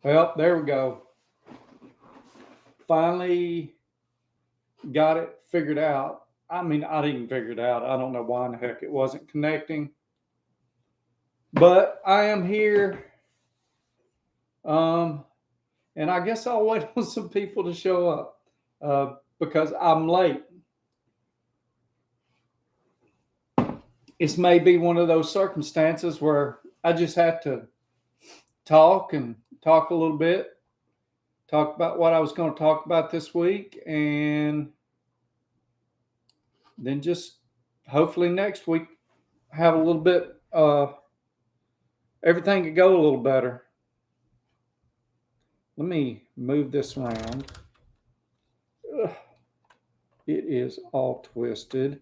Well, there we go. Finally got it figured out. I mean, I didn't figure it out. I don't know why in the heck it wasn't connecting. But I am here. Um, and I guess I'll wait on some people to show up because I'm late. It's maybe one of those circumstances where I just have to talk and talk a little bit, talk about what I was going to talk about this week, and then just hopefully next week have a little bit, everything could go a little better. Let me move this around. Ugh, it is all twisted.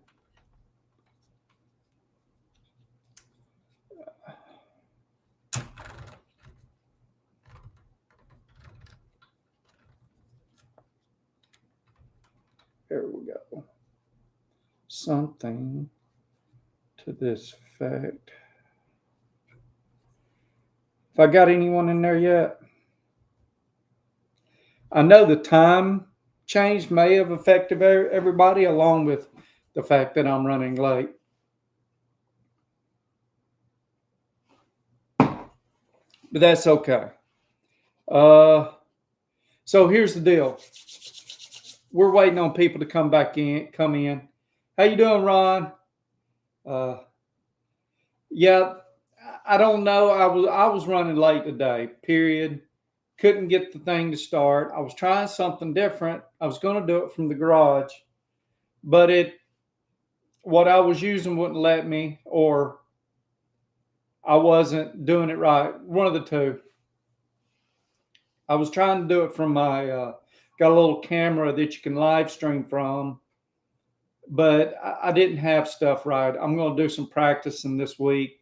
There we go. Something to this effect. If I got anyone in there yet, I know the time change may have affected everybody, along with the fact that I'm running late. But that's okay. Uh, so here's the deal. We're waiting on people to come in. How you doing, Ron? Uh, yeah, I don't know. I was running late today. Period. Couldn't get the thing to start. I was trying something different. I was going to do it from the garage, but it what I was using wouldn't let me, or I wasn't doing it right. One of the two. I was trying to do it from my got a little camera that you can live stream from, but I didn't have stuff right. I'm going to do some practicing this week,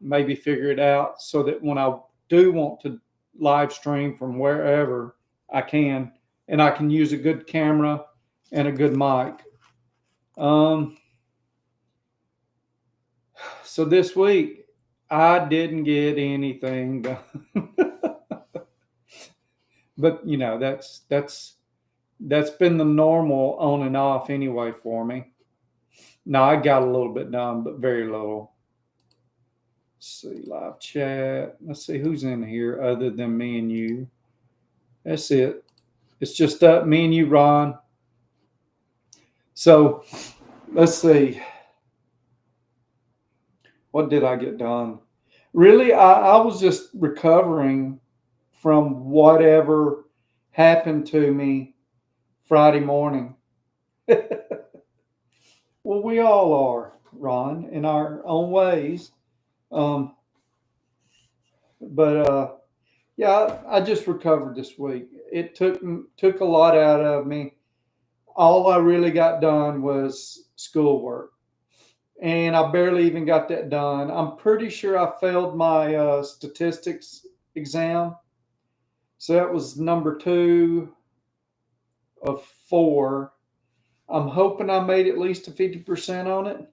maybe figure it out so that when I do want to live stream from wherever I can, and I can use a good camera and a good mic. Um, so this week I didn't get anything done, but that's been the normal on and off anyway for me. No, I got a little bit done, but very little. Let's see, live chat. Let's see who's in here other than me and you. That's it. It's just me and you, Ron. So let's see. What did I get done? Really, I was just recovering from whatever happened to me Friday morning. Well, we all are, Ron, in our own ways. Um, but yeah, I just recovered this week. It took a lot out of me. All I really got done was schoolwork, and I barely even got that done. I'm pretty sure I failed my statistics exam, so that was number two of four. I'm hoping I made at least a 50% on it.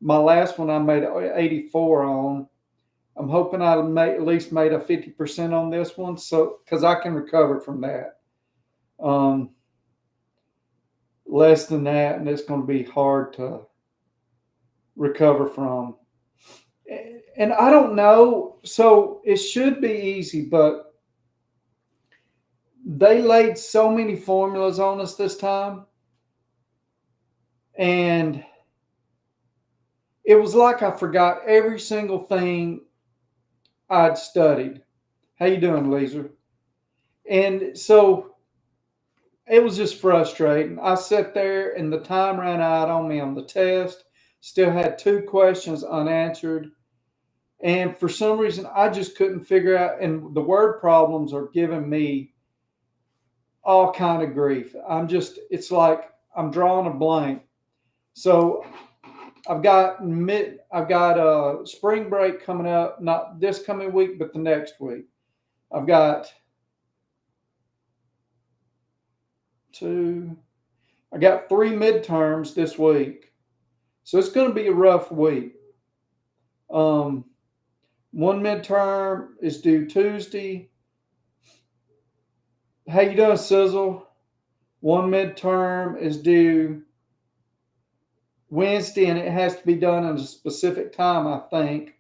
My last one I made 84 on. I'm hoping at least made a 50% on this one, so because I can recover from that. Um, Less than that, and it's going to be hard to recover from. And I don't know, so it should be easy, but they laid so many formulas on us this time, and it was like I forgot every single thing I'd studied. How you doing, Laser? And so it was just frustrating. I sat there and the time ran out on me on the test. Still had two questions unanswered. And for some reason, I just couldn't figure out. And the word problems are giving me all kind of grief. It's like I'm drawing a blank. So I've got a spring break coming up, not this coming week, but the next week. I've got two, I got three midterms this week. So it's going to be a rough week. Um, One midterm is due Tuesday. How you doing, Sizzle? One midterm is due Wednesday, and it has to be done at a specific time, I think.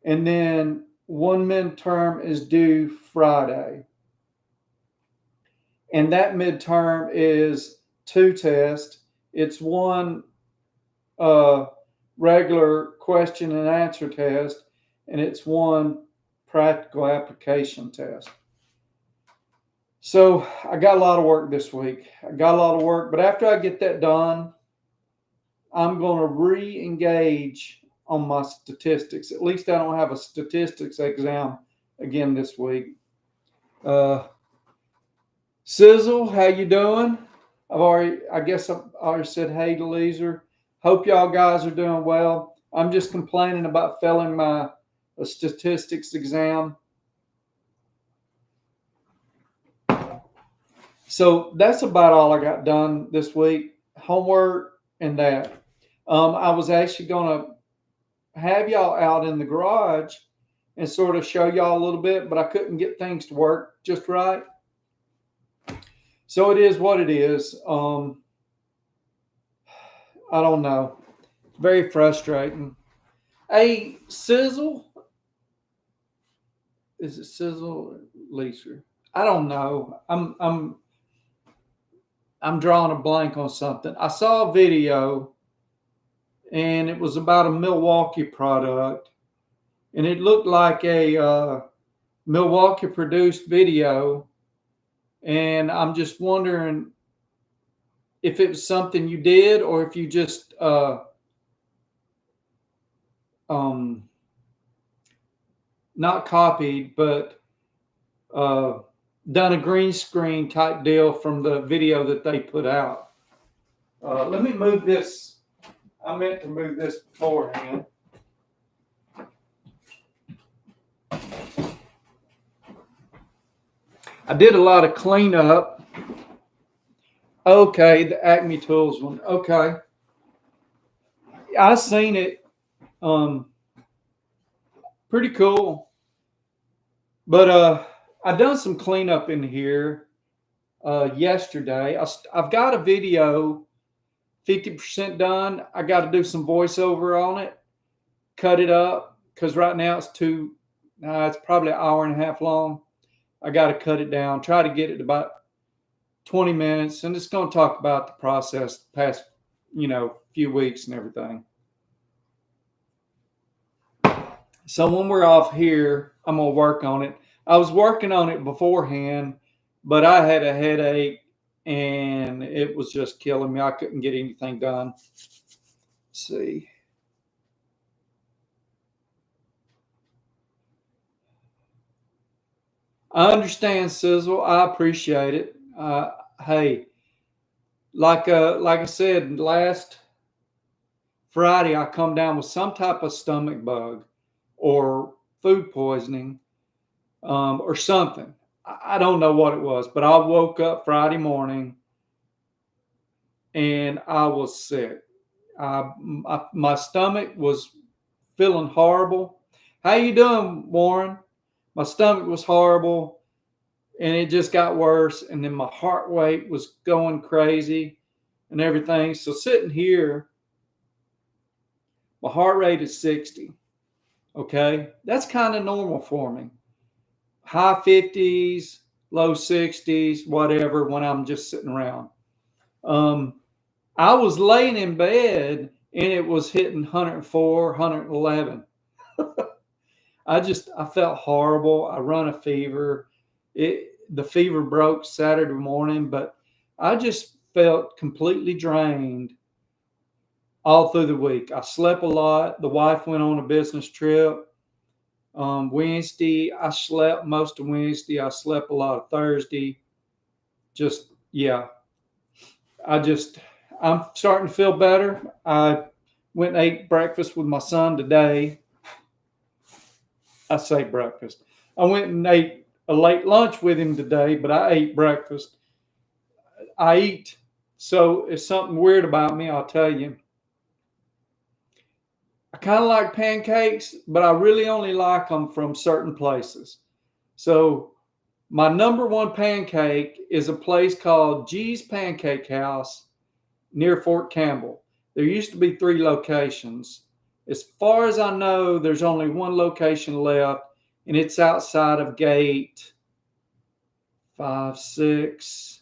And then one midterm is due Friday. And that midterm is 2 tests. It's one regular question and answer test, and it's one practical application test. So I got a lot of work this week. But after I get that done, I'm going to re-engage on my statistics. At least I don't have a statistics exam again this week. Sizzle, how you doing? I guess I've already said hey to Leeser. Hope y'all guys are doing well. I'm just complaining about failing my statistics exam. So that's about all I got done this week. Homework and that. I was actually going to have y'all out in the garage and sort of show y'all a little bit, but I couldn't get things to work just right. So it is what it is. I don't know. Very frustrating. Hey, Sizzle. Is it Sizzle or Lisa? I don't know. I'm drawing a blank on something. I saw a video, and it was about a Milwaukee product, and it looked like a Milwaukee produced video, and I'm just wondering if it was something you did or if you just not copied, but done a green screen type deal from the video that they put out. Let me move this. I meant to move this beforehand. I did a lot of cleanup. Okay, the Acme Tools one. Okay. I seen it. Pretty cool. But I done some cleanup in here yesterday. I've got a video 50% done. I got to do some voiceover on it, cut it up, because right now it's it's probably an hour and a half long. I got to cut it down, try to get it about 20 minutes, and it's going to talk about the process the past, few weeks and everything. So when we're off here, I'm going to work on it. I was working on it beforehand, but I had a headache and it was just killing me. I couldn't get anything done. Let's see. I understand, Sizzle. I appreciate it. Hey, like I said, last Friday, I come down with some type of stomach bug or food poisoning or something. I don't know what it was, but I woke up Friday morning and I was sick. My stomach was feeling horrible. How you doing, Warren? My stomach was horrible, and it just got worse. And then my heart rate was going crazy and everything. So sitting here, my heart rate is 60. Okay, that's kind of normal for me. High 50s, low 60s, whatever, when I'm just sitting around. I was laying in bed and it was hitting 104, 111. I felt horrible. I run a fever. The fever broke Saturday morning, but I just felt completely drained all through the week. I slept a lot. The wife went on a business trip. Wednesday, I slept most of Wednesday. I slept a lot of Thursday. I'm starting to feel better. I went and ate breakfast with my son today. I say breakfast. I went and ate a late lunch with him today, but I ate breakfast. I eat. So it's something weird about me, I'll tell you. I kind of like pancakes, but I really only like them from certain places. So my number one pancake is a place called G's Pancake House near Fort Campbell. There used to be 3 locations. As far as I know, there's only one location left, and it's outside of gate 5, 6.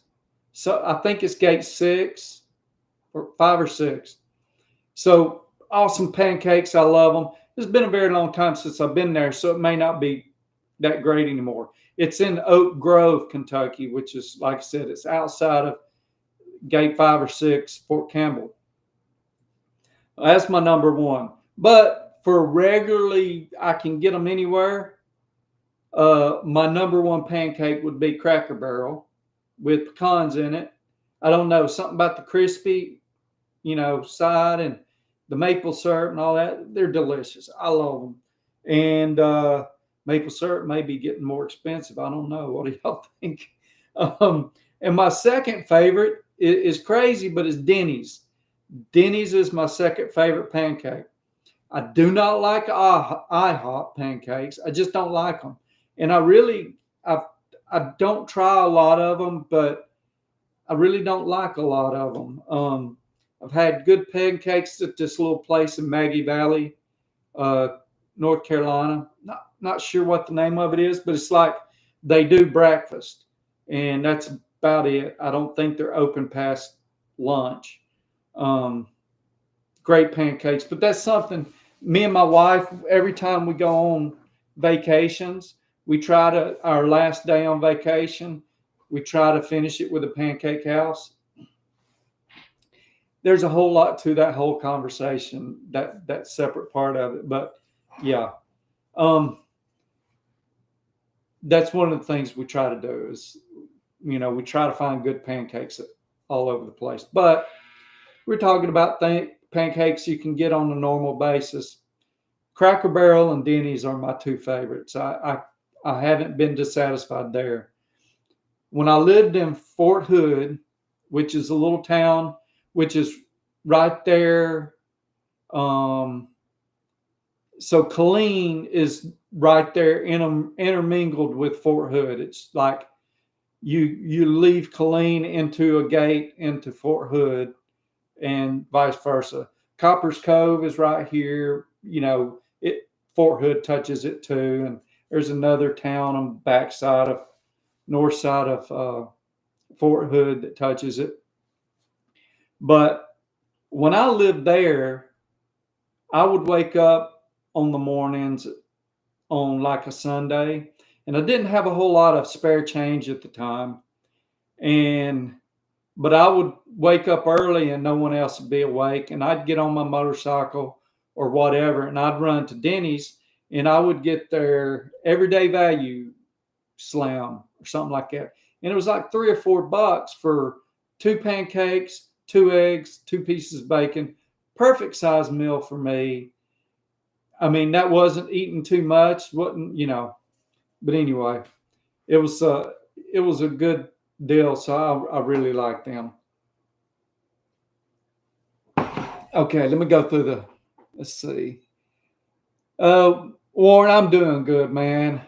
So I think it's gate 6 or 5 or 6. So awesome pancakes. I love them. It's been a very long time since I've been there, so it may not be that great anymore. It's in Oak Grove, Kentucky, which is, like I said, it's outside of gate 5 or 6, Fort Campbell. That's my number one. But for regularly, I can get them anywhere. My number one pancake would be Cracker Barrel with pecans in it. I don't know, something about the crispy, side and the maple syrup and all that. They're delicious. I love them. And maple syrup may be getting more expensive. I don't know. What do y'all think? And my second favorite is crazy, but it's Denny's. Denny's is my second favorite pancake. I do not like IHOP pancakes. I just don't like them. And I don't try a lot of them, but I really don't like a lot of them. I've had good pancakes at this little place in Maggie Valley, North Carolina. Not sure what the name of it is, but it's like they do breakfast, and that's about it. I don't think they're open past lunch. Great pancakes, but that's something me and my wife, every time we go on vacations, our last day on vacation, we try to finish it with a pancake house. There's a whole lot to that whole conversation, that separate part of it. But yeah, that's one of the things we try to do is, we try to find good pancakes all over the place. But we're talking about pancakes you can get on a normal basis. Cracker Barrel and Denny's are my 2 favorites. I haven't been dissatisfied there. When I lived in Fort Hood, which is a little town, which is right there. So Killeen is right there intermingled with Fort Hood. It's like you leave Killeen into a gate into Fort Hood and vice versa. Copper's Cove is right here. Fort Hood touches it too. And there's another town on the north side of Fort Hood that touches it. But when I lived there, I would wake up on the mornings on like a Sunday, and I didn't have a whole lot of spare change at the time. But I would wake up early and no one else would be awake, and I'd get on my motorcycle or whatever, and I'd run to Denny's, and I would get their everyday value slam or something like that. And it was like $3 or $4 for 2 pancakes, 2 eggs, 2 pieces of bacon. Perfect size meal for me. I mean, that wasn't eating too much, wasn't, but anyway, it was a good deal. So I really like them. Okay, let me go through let's see. Warren, I'm doing good, man.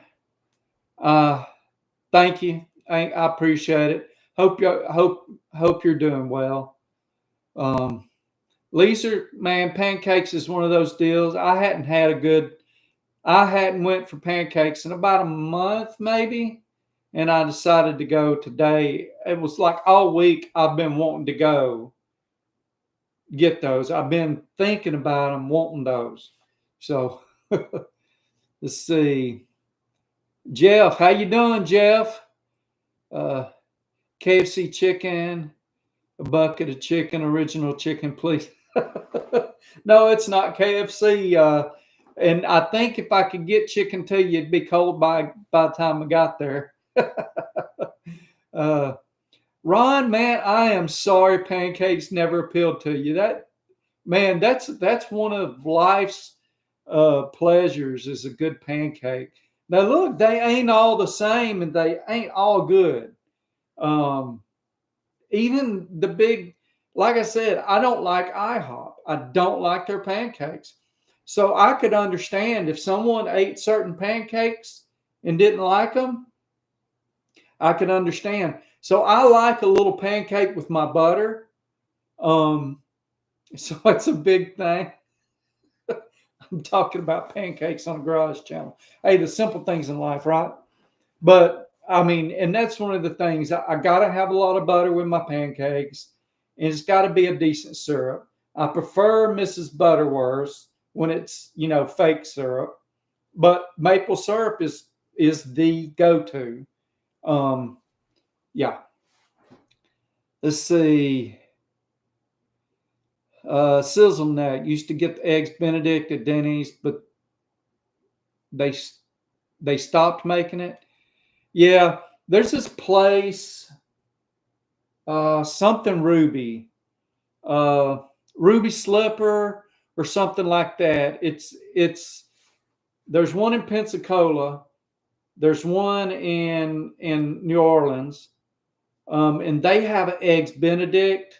Thank you. I appreciate it. Hope you're doing well. Lisa, man, pancakes is one of those deals. I hadn't went for pancakes in about a month, maybe. And I decided to go today. It was like all week I've been wanting to go get those. I've been thinking about them, wanting those. So let's see. Jeff, how you doing, Jeff? KFC chicken, a bucket of chicken, original chicken, please. No, it's not KFC. And I think if I could get chicken to you, it'd be cold by the time I got there. Ron, man, I am sorry pancakes never appealed to you. That's one of life's pleasures is a good pancake. Now look, they ain't all the same and they ain't all good. Even the big, like I said, I don't like IHOP. I don't like their pancakes. So I could understand if someone ate certain pancakes and didn't like them, I could understand. So I like a little pancake with my butter. Um, so it's a big thing. I'm talking about pancakes on the Garage Channel. Hey, the simple things in life, right? But I mean, and that's one of the things I got to have a lot of butter with my pancakes, and it's got to be a decent syrup. I prefer Mrs. Butterworth's when it's fake syrup, but maple syrup is the go-to. Um, yeah. Let's see. Sizzle Nut used to get the eggs Benedict at Denny's, but they they stopped making it. Yeah, there's this place, something Ruby, uh, Ruby Slipper or something like that. It's there's one in Pensacola, there's one in New Orleans, and they have eggs Benedict,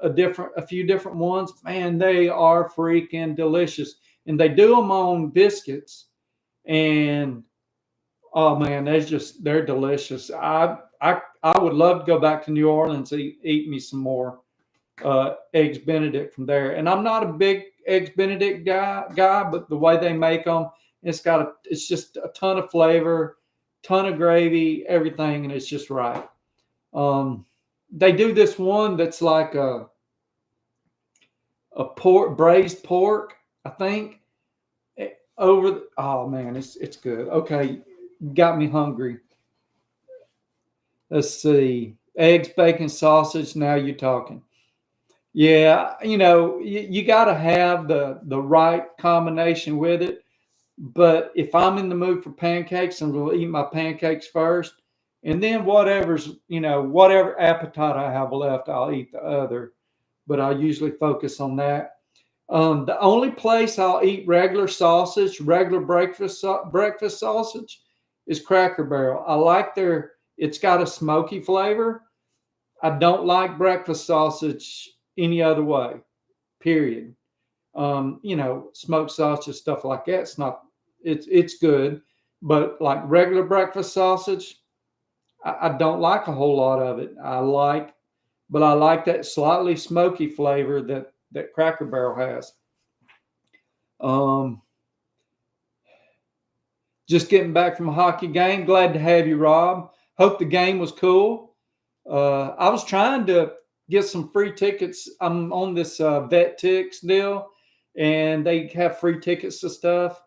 a few different ones. Man, they are freaking delicious, and they do them on biscuits. And oh man, they're delicious. I would love to go back to New Orleans, eat me some more eggs Benedict from there. And I'm not a big eggs Benedict guy, but the way they make them, it's just a ton of flavor, ton of gravy, everything, and it's just right. They do this one that's like a braised pork, I think. Oh man, it's good. Okay, got me hungry. Let's see. Eggs, bacon, sausage. Now you're talking. Yeah, you got to have the right combination with it. But if I'm in the mood for pancakes, I'm going to eat my pancakes first, and then whatever appetite I have left, I'll eat the other. But I usually focus on that. The only place I'll eat regular breakfast sausage, is Cracker Barrel. I like it's got a smoky flavor. I don't like breakfast sausage any other way, period. Smoked sausage, stuff like that. It's good, but like regular breakfast sausage, I don't like a whole lot of it. But I like that slightly smoky flavor that Cracker Barrel has. Um, just getting back from a hockey game. Glad to have you, Rob. Hope the game was cool. I was trying to get some free tickets. I'm on this VetTix deal, and they have free tickets to stuff.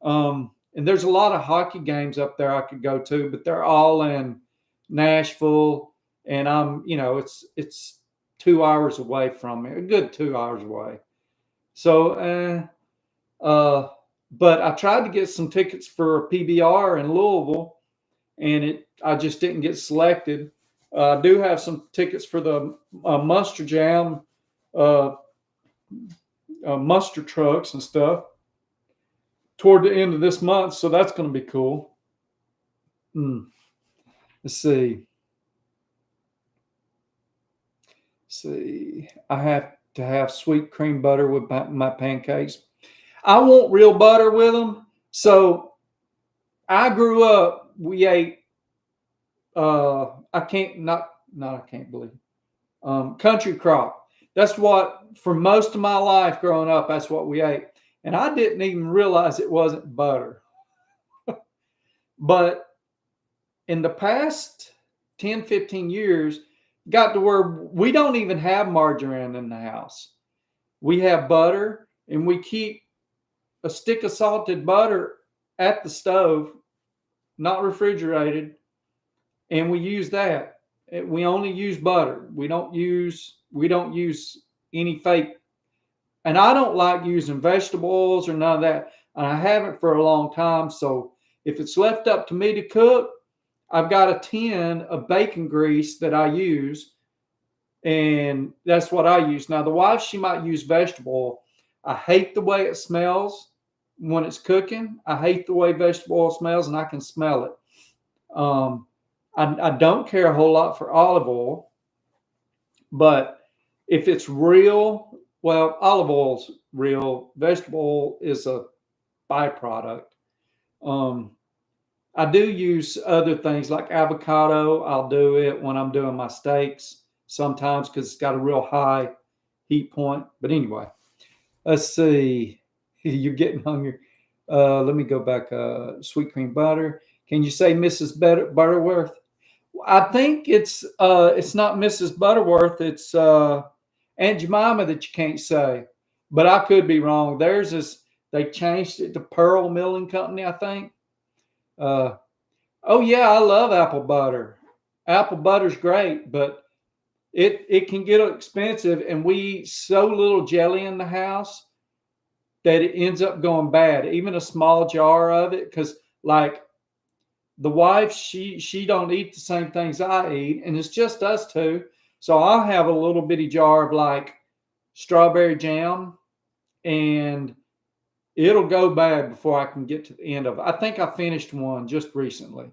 And there's a lot of hockey games up there I could go to, but they're all in Nashville, and it's 2 hours away from me, a good 2 hours away. So, but I tried to get some tickets for PBR in Louisville, and I just didn't get selected. I do have some tickets for the Muster Jam, muster trucks and stuff toward the end of this month, so that's going to be cool. Let's see. I have to have sweet cream butter with my pancakes. I want real butter with them. So I grew up, we ate, I can't believe country crock. That's what, for most of my life growing up, that's what we ate. And I didn't even realize it wasn't butter. But in the past 10, 15 years, got to where we don't even have margarine in the house. We have butter, and we keep a stick of salted butter at the stove, not refrigerated, and we use that. We only use butter. We don't use any fake. And I don't like using vegetable oils or none of that. And I haven't for a long time. So if it's left up to me to cook, I've got a tin of bacon grease that I use, and that's what I use. Now, the wife, she might use vegetable oil. I hate the way it smells when it's cooking. I hate the way vegetable oil smells, and I can smell it. I don't care a whole lot for olive oil, but if it's real Well, olive oil's real. Vegetable oil is a byproduct. Um, I do use other things like avocado. I'll do it when I'm doing my steaks sometimes because it's got a real high heat point. But anyway, let's see. You're getting hungry. Let me go back. Sweet cream butter. Can you say Mrs. Butterworth? I think it's not Mrs. Butterworth. It's Aunt Jemima that you can't say. But I could be wrong. Theirs is they changed it to Pearl Milling Company, I think. Uh, oh yeah, I love apple butter. Apple butter's great, but it can get expensive, and we eat so little jelly in the house that it ends up going bad. Even a small jar of it, because like the wife, she don't eat the same things I eat, and it's just us two. So I'll have a little bitty jar of like strawberry jam, and it'll go bad before I can get to the end of it. I think I finished one just recently,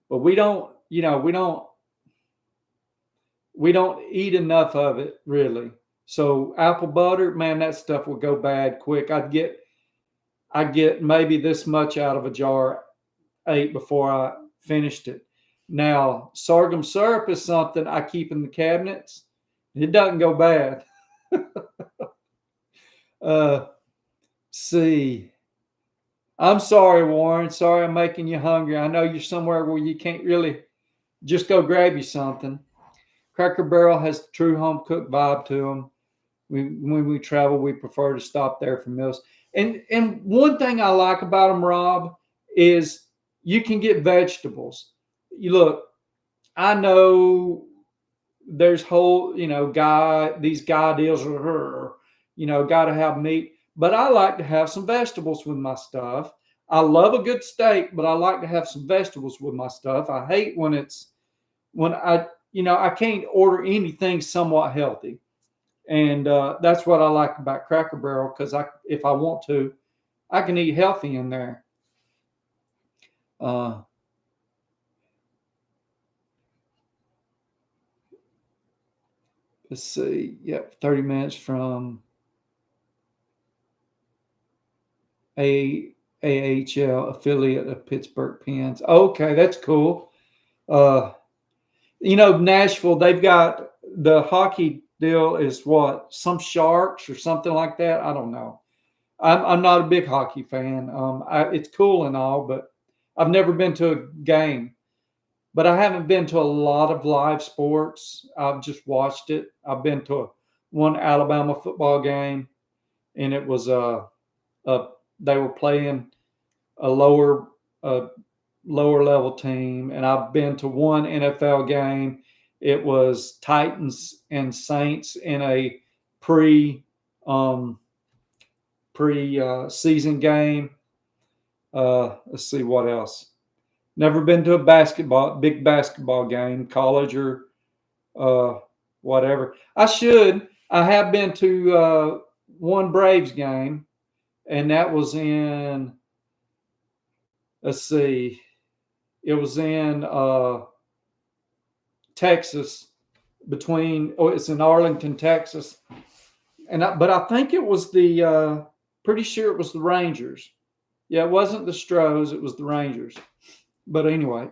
but we don't eat enough of it really. So apple butter, man, that stuff will go bad quick. I get maybe this much out of a jar ate before I finished it. Now, sorghum syrup is something I keep in the cabinets. It doesn't go bad. uh, see. I'm sorry, Warren. Sorry I'm making you hungry. I know you're somewhere where you can't really just go grab you something. Cracker Barrel has the true home cooked vibe to them. When we travel, we prefer to stop there for meals. And one thing I like about them, Rob, is you can get vegetables. You look, I know there's whole, these guy deals are her, got to have meat, but I like to have some vegetables with my stuff. I love a good steak, but I like to have some vegetables with my stuff. I hate when I can't order anything somewhat healthy. And that's what I like about Cracker Barrel because if I want to, I can eat healthy in there. Uh, let's see. Yep, 30 minutes from a AHL affiliate of Pittsburgh Pens. Okay, that's cool. Uh, Nashville, they've got the hockey deal is what some Sharks or something like that. I don't know. I'm not a big hockey fan. It's cool and all, but I've never been to a game. But I haven't been to a lot of live sports. I've just watched it. I've been to one Alabama football game, and it was a they were playing a a lower level team, and I've been to one NFL game. It was Titans and Saints in a pre um, pre season game. Let's see what else. Never been to a big basketball game, college or uh, whatever. I should. I have been to one Braves game, and that was in. Let's see. It was in Texas, it's in Arlington, Texas, but I think it was pretty sure it was the Rangers. Yeah, it wasn't the Stros, it was the Rangers. But anyway,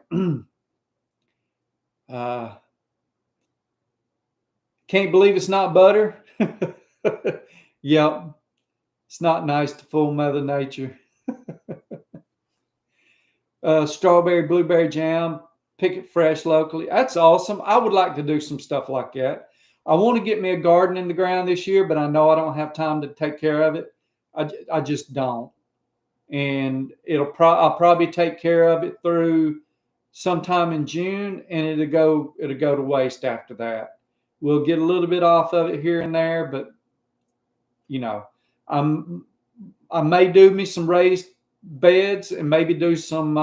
uh, can't believe it's not butter. Yep, it's not nice to fool Mother Nature. Strawberry blueberry jam, pick it fresh locally. That's awesome. I would like to do some stuff like that. I want to get me a garden in the ground this year, but I know I don't have time to take care of it. I just don't. And I'll probably take care of it through sometime in June, and it'll go to waste after that. We'll get a little bit off of it here and there, but you know, I'm I may do me some raised beds and maybe do some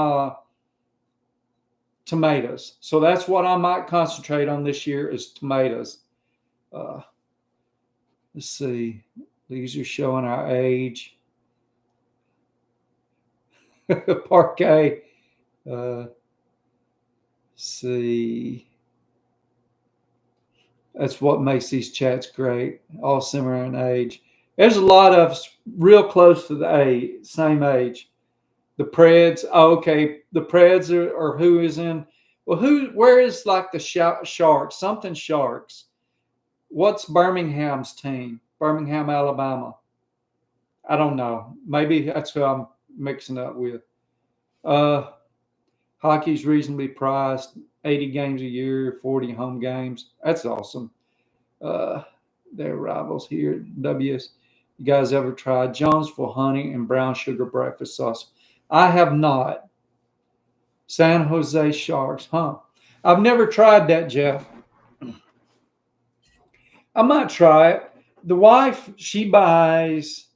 tomatoes. So that's what I might concentrate on this year is tomatoes. Uh, let's see. These are showing our age. Parquet. See. That's what makes these chats great. All similar in age. There's a lot of us real close to the same age. The Preds. Oh, okay. The Preds are who is in. Well, where is like the Sharks? Something Sharks. What's Birmingham's team? Birmingham, Alabama. I don't know. Maybe that's who I'm mixing up with. Uh, Hockey's reasonably priced. 80 games a year, 40 home games. That's awesome. Their rivals here. WS. You guys ever tried Jonesville honey and brown sugar breakfast sauce? I have not. San Jose Sharks, huh? I've never tried that, Jeff. I might try it. The wife, she buys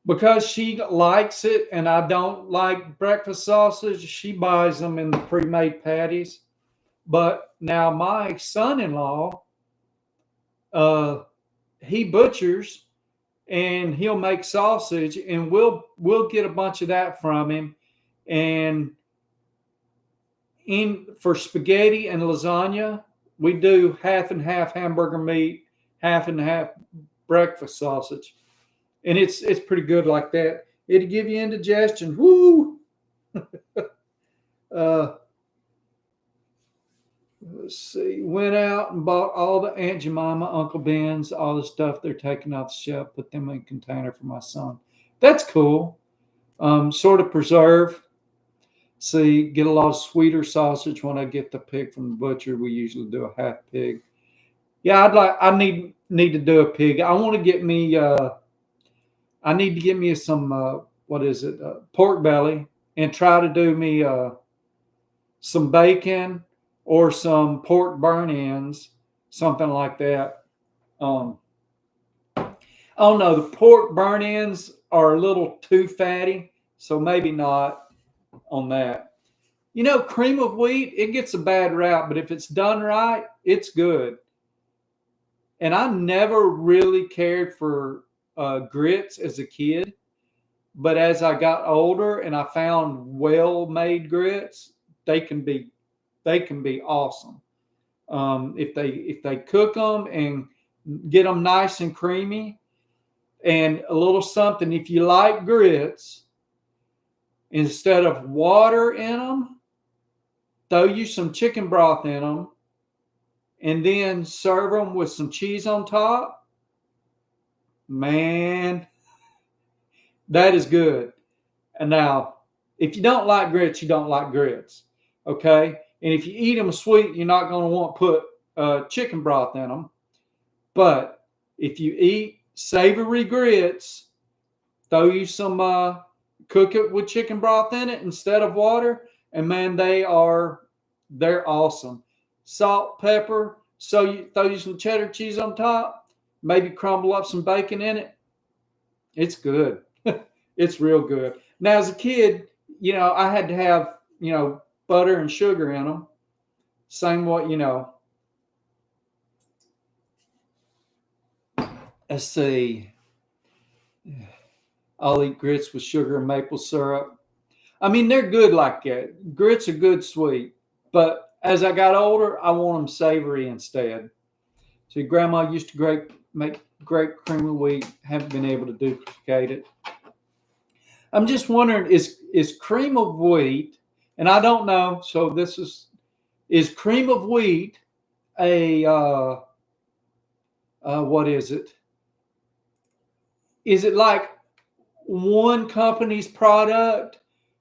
because she likes it and I don't like breakfast sausage, she buys them in the pre-made patties. But now my son-in-law, he butchers and he'll make sausage and we'll get a bunch of that from him. And for spaghetti and lasagna, we do half and half hamburger meat, half and half breakfast sausage, and it's pretty good like that. It'll give you indigestion. Woo! Let's see. Went out and bought all the Aunt Jemima, Uncle Ben's, all the stuff they're taking off the shelf. Put them in a container for my son. That's cool. Sort of preserve. See, get a lot of sweeter sausage when I get the pig from the butcher. We usually do a half pig. Yeah, I need to do a pig. I want to get me. I need to get me some. What is it? Pork belly, and try to do me some bacon or some pork burn-ins, something like that. Oh no, the pork burn-ins are a little too fatty, so maybe not on that. You know, cream of wheat, it gets a bad rap, but if it's done right, it's good. And I never really cared for grits as a kid, but as I got older and I found well-made grits, they can be awesome. If they cook them and get them nice and creamy, and a little something. If you like grits, instead of water in them, throw you some chicken broth in them, and then serve them with some cheese on top. Man, that is good. And now, if you don't like grits, you don't like grits. Okay? And if you eat them sweet, you're not going to want to put chicken broth in them. But if you eat savory grits, throw you some, cook it with chicken broth in it instead of water. And man, they're awesome. Salt, pepper, so you throw you some cheddar cheese on top, maybe crumble up some bacon in it. It's good. It's real good. Now, as a kid, I had to have, butter and sugar in them. Same what, let's see. I'll eat grits with sugar and maple syrup. I mean, they're good like that. Grits are good sweet. But as I got older, I want them savory instead. See, Grandma used to make great cream of wheat. Haven't been able to duplicate it. I'm just wondering, is cream of wheat, and I don't know, so is cream of wheat a, what is it? Is it like one company's product,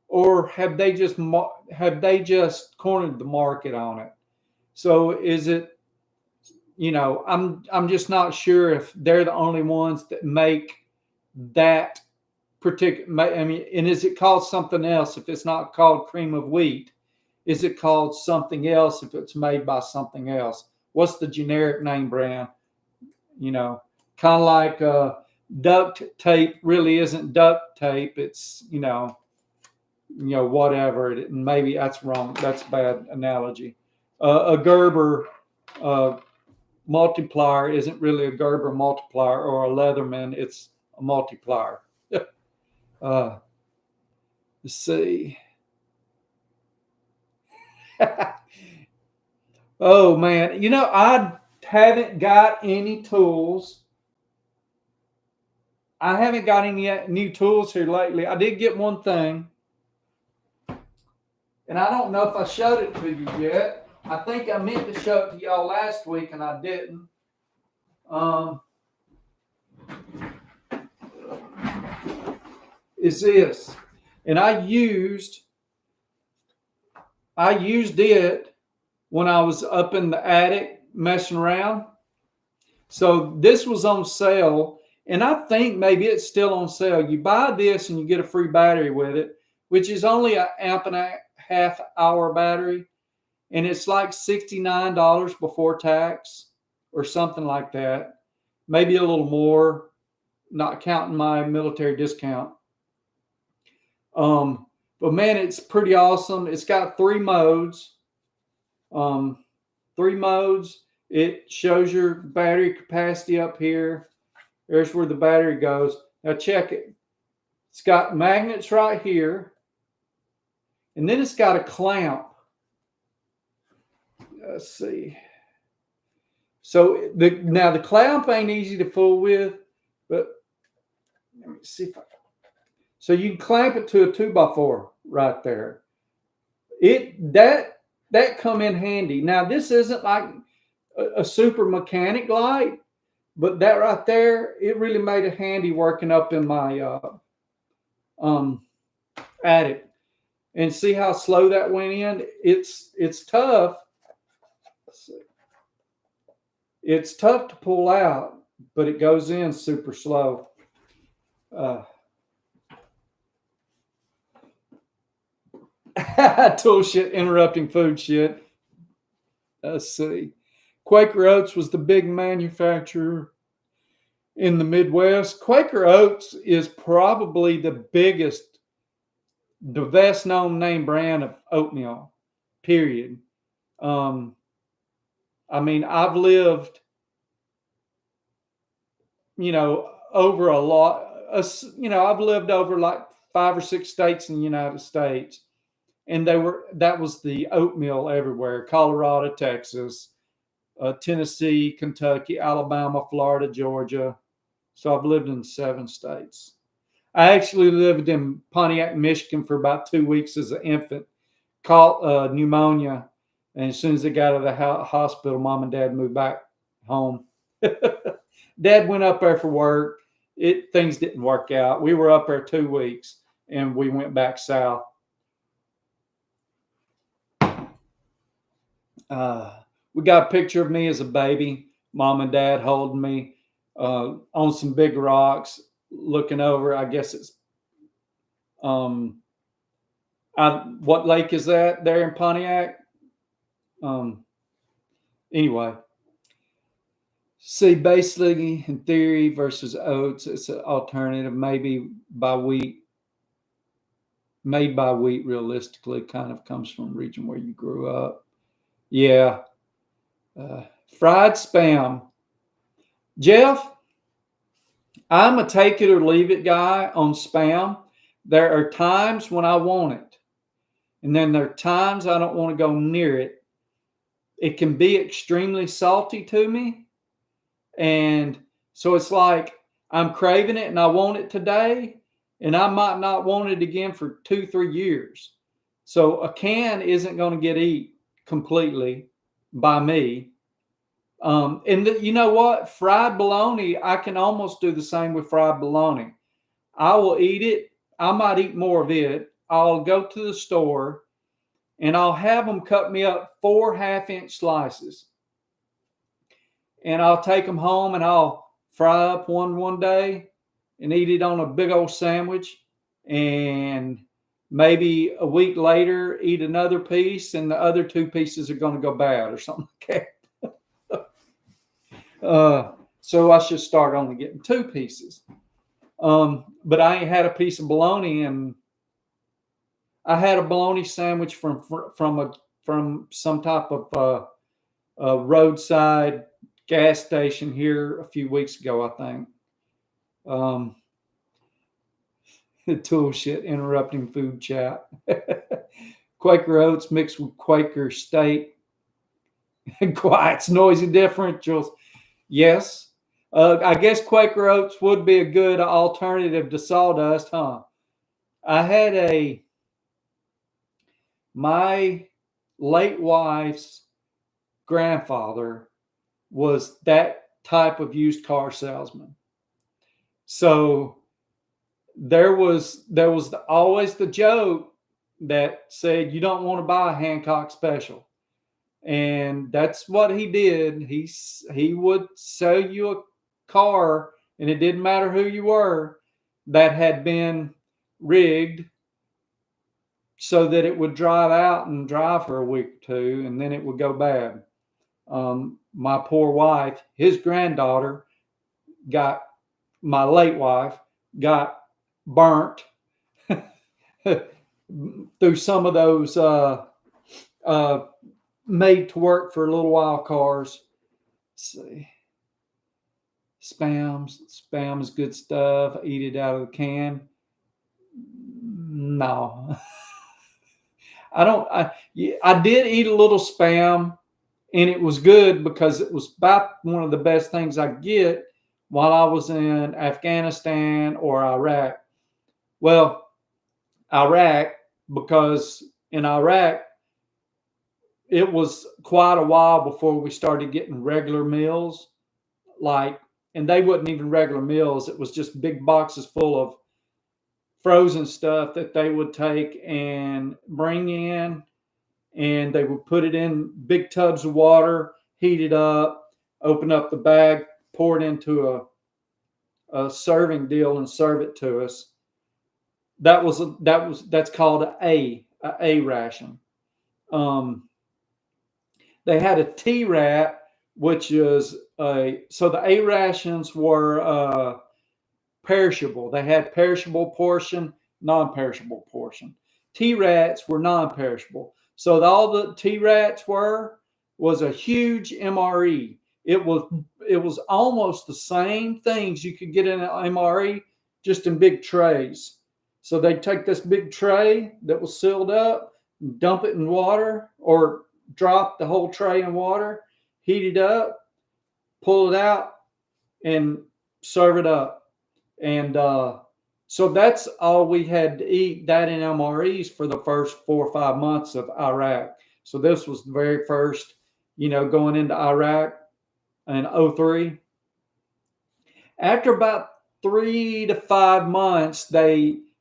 or have they just cornered the market on it? So is it, I'm just not sure if they're the only ones that make that particular. I mean, and is it called something else if it's not called cream of wheat? Is it called something else if it's made by something else? What's the generic name brand? Kind of like duct tape really isn't duct tape. It's whatever. Maybe that's wrong. That's a bad analogy. A Gerber multiplier isn't really a Gerber multiplier, or a Leatherman. It's a multiplier. Let's see. Oh man, I haven't got any tools. I haven't got any new tools here lately. I did get one thing, and I don't know if I showed it to you yet. I think I meant to show it to y'all last week, and I didn't. Is this, and I used it when I was up in the attic messing around. So this was on sale, and I think maybe it's still on sale. You buy this and you get a free battery with it, which is only an amp and a half hour battery, and it's like $69 before tax or something like that, maybe a little more, not counting my military discount. But man, it's pretty awesome. It's got three modes. Um, Three modes. It shows your battery capacity up here. There's where the battery goes. Now check it. It's got magnets right here, and then it's got a clamp. Let's see. So now the clamp ain't easy to fool with, but let me see if I. So you can clamp it to a 2x4 right there. That come in handy. Now this isn't like a super mechanic light, but that right there, it really made it handy working up in my attic. And see how slow that went in? It's tough. Let's see. It's tough to pull out, but it goes in super slow. Tool shit, interrupting food shit. Let's see. Quaker Oats was the big manufacturer in the Midwest. Quaker Oats is probably the best known name brand of oatmeal, period. I mean, I've lived, over a lot. I've lived over like 5 or 6 states in the United States, and that was the oatmeal everywhere: Colorado, Texas, Tennessee, Kentucky, Alabama, Florida, Georgia. So I've lived in 7 states. I actually lived in Pontiac, Michigan for about 2 weeks as an infant, caught pneumonia. And as soon as I got out of the hospital, mom and dad moved back home. Dad went up there for work. Things didn't work out. We were up there 2 weeks and we went back south. We got a picture of me as a baby, mom and dad holding me on some big rocks, looking over. I guess it's what lake is that there in Pontiac? Anyway, see, basically in theory versus oats, it's an alternative, made by wheat. Realistically, kind of comes from the region where you grew up. Yeah. Fried spam. Jeff, I'm a take it or leave it guy on spam. There are times when I want it, and then there are times I don't want to go near it. It can be extremely salty to me, and so it's like I'm craving it and I want it today, and I might not want it again for 2-3 years. So a can isn't going to get eat completely by me. You know what? Fried bologna, I can almost do the same with fried bologna. I will eat it. I might eat more of it. I'll go to the store and I'll have them cut me up 4 half-inch slices. And I'll take them home and I'll fry up one day and eat it on a big old sandwich. And maybe a week later, eat another piece, and the other 2 pieces are going to go bad or something like that. So I should start only getting 2 pieces. But I ain't had a piece of bologna, and I had a bologna sandwich from some type of roadside gas station here a few weeks ago, I think. Tool shit, interrupting food chat. Quaker Oats mixed with Quaker State Quiets, noisy differentials. Yes. I guess Quaker Oats would be a good alternative to sawdust, huh? I had my late wife's grandfather was that type of used car salesman. So there was always the joke that said you don't want to buy a Hancock Special, and that's what he did. He would sell you a car, and it didn't matter who you were, that had been rigged so that it would drive out and drive for a week or two, and then it would go bad. My poor wife, his granddaughter, got my late wife got burnt through some of those uh, made to work for a little while cars. Let's see. Spam is good stuff. Eat it out of the can. No, I don't. I did eat a little spam, and it was good because it was about one of the best things I get while I was in Afghanistan or Iraq. Well, Iraq, because in Iraq it was quite a while before we started getting regular meals, like, and they wasn't even regular meals. It was just big boxes full of frozen stuff that they would take and bring in, and they would put it in big tubs of water, heat it up, open up the bag, pour it into a serving deal, and serve it to us. That's called a ration. Um, they had a T rat, which is so the A rations were perishable. They had perishable portion, non-perishable portion. T rats were non-perishable. So all the T rats was a huge MRE. It was almost the same things you could get in an MRE, just in big trays. So they'd take this big tray that was sealed up, dump it in water, or drop the whole tray in water, heat it up, pull it out, and serve it up. And so that's all we had to eat, that in MREs, for the first 4 or 5 months of Iraq. So this was the very first, going into Iraq in '03. After about 3 to 5 months,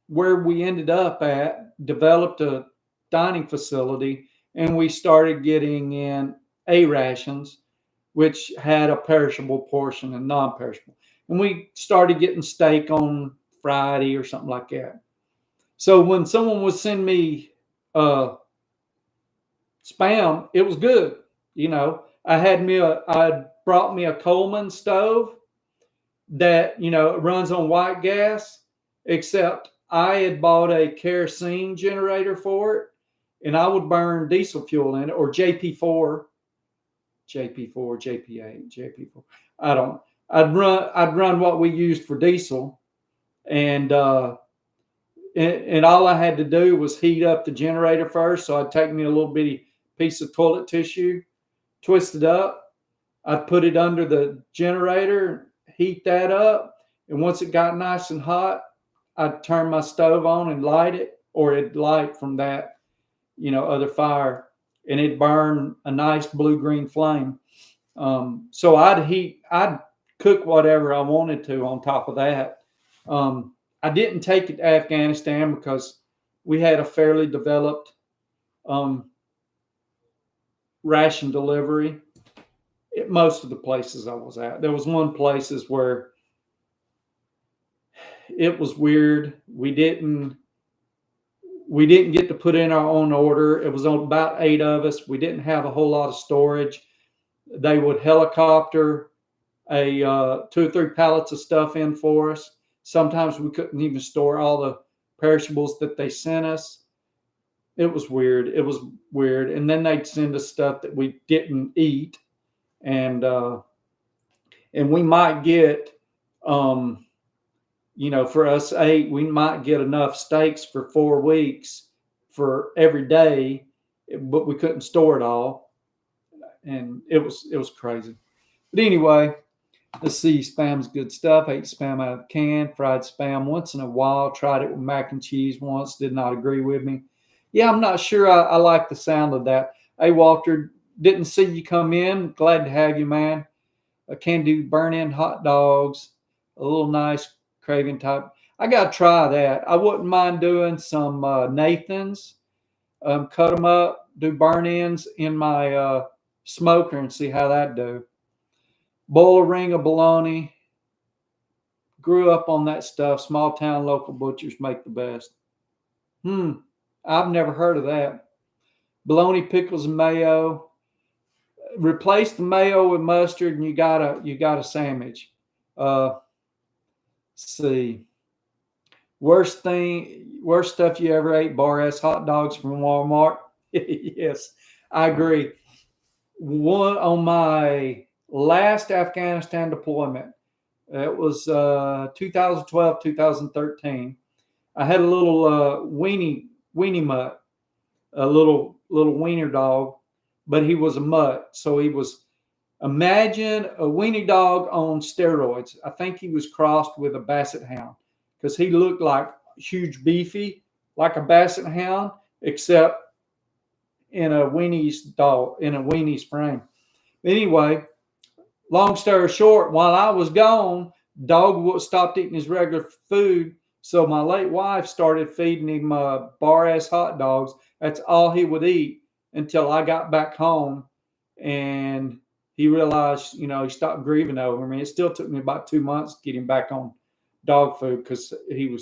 where we ended up at, developed a dining facility, and we started getting in A rations, which had a perishable portion and non-perishable. And we started getting steak on Friday or something like that. So when someone would send me spam, it was good. I brought me a Coleman stove that runs on white gas, except I had bought a kerosene generator for it, and I would burn diesel fuel in it, or JP4, JP8, JP4. I don't. I'd run what we used for diesel, and and all I had to do was heat up the generator first. So I'd take me a little bitty piece of toilet tissue, twist it up. I'd put it under the generator, heat that up, and once it got nice and hot, I'd turn my stove on and light it, or it'd light from that, other fire, and it'd burn a nice blue-green flame. So I'd cook whatever I wanted to on top of that. I didn't take it to Afghanistan because we had a fairly developed ration delivery at most of the places I was at. There was one places where it was weird. We didn't get to put in our own order. It was about 8 of us. We didn't have a whole lot of storage. They would helicopter 2 or 3 pallets of stuff in for us. Sometimes we couldn't even store all the perishables that they sent us. It was weird. And then they'd send us stuff that we didn't eat, and we might get, for us 8, we might get enough steaks for 4 weeks for every day, but we couldn't store it all. and it was crazy. But anyway, let's see. Spam's good stuff. I ate spam out of the can. Fried spam once in a while. Tried it with mac and cheese once. Did not agree with me. Yeah, I'm not sure I like the sound of that. Hey, Walter, didn't see you come in. Glad to have you, man. I can do burn-in hot dogs. A little nice craving type. I got to try that. I wouldn't mind doing some Nathan's. Cut them up, do burn-ins in my smoker and see how that do. Boil a ring of bologna. Grew up on that stuff. Small town local butchers make the best. I've never heard of that. Bologna, pickles, and mayo. Replace the mayo with mustard, and you got a sandwich. See. Worst stuff you ever ate, Bar S hot dogs from Walmart. Yes, I agree. One on my last Afghanistan deployment, it was 2012, 2013. I had a little weenie mutt, a little wiener dog, but he was a mutt, so he was. Imagine a weenie dog on steroids. I think he was crossed with a basset hound because he looked like huge beefy, like a basset hound, except in a weenie's frame. Anyway, long story short, while I was gone, dog stopped eating his regular food. So my late wife started feeding him Bar S hot dogs. That's all he would eat until I got back home, and he realized, he stopped grieving over me. It still took me about 2 months to get him back on dog food because he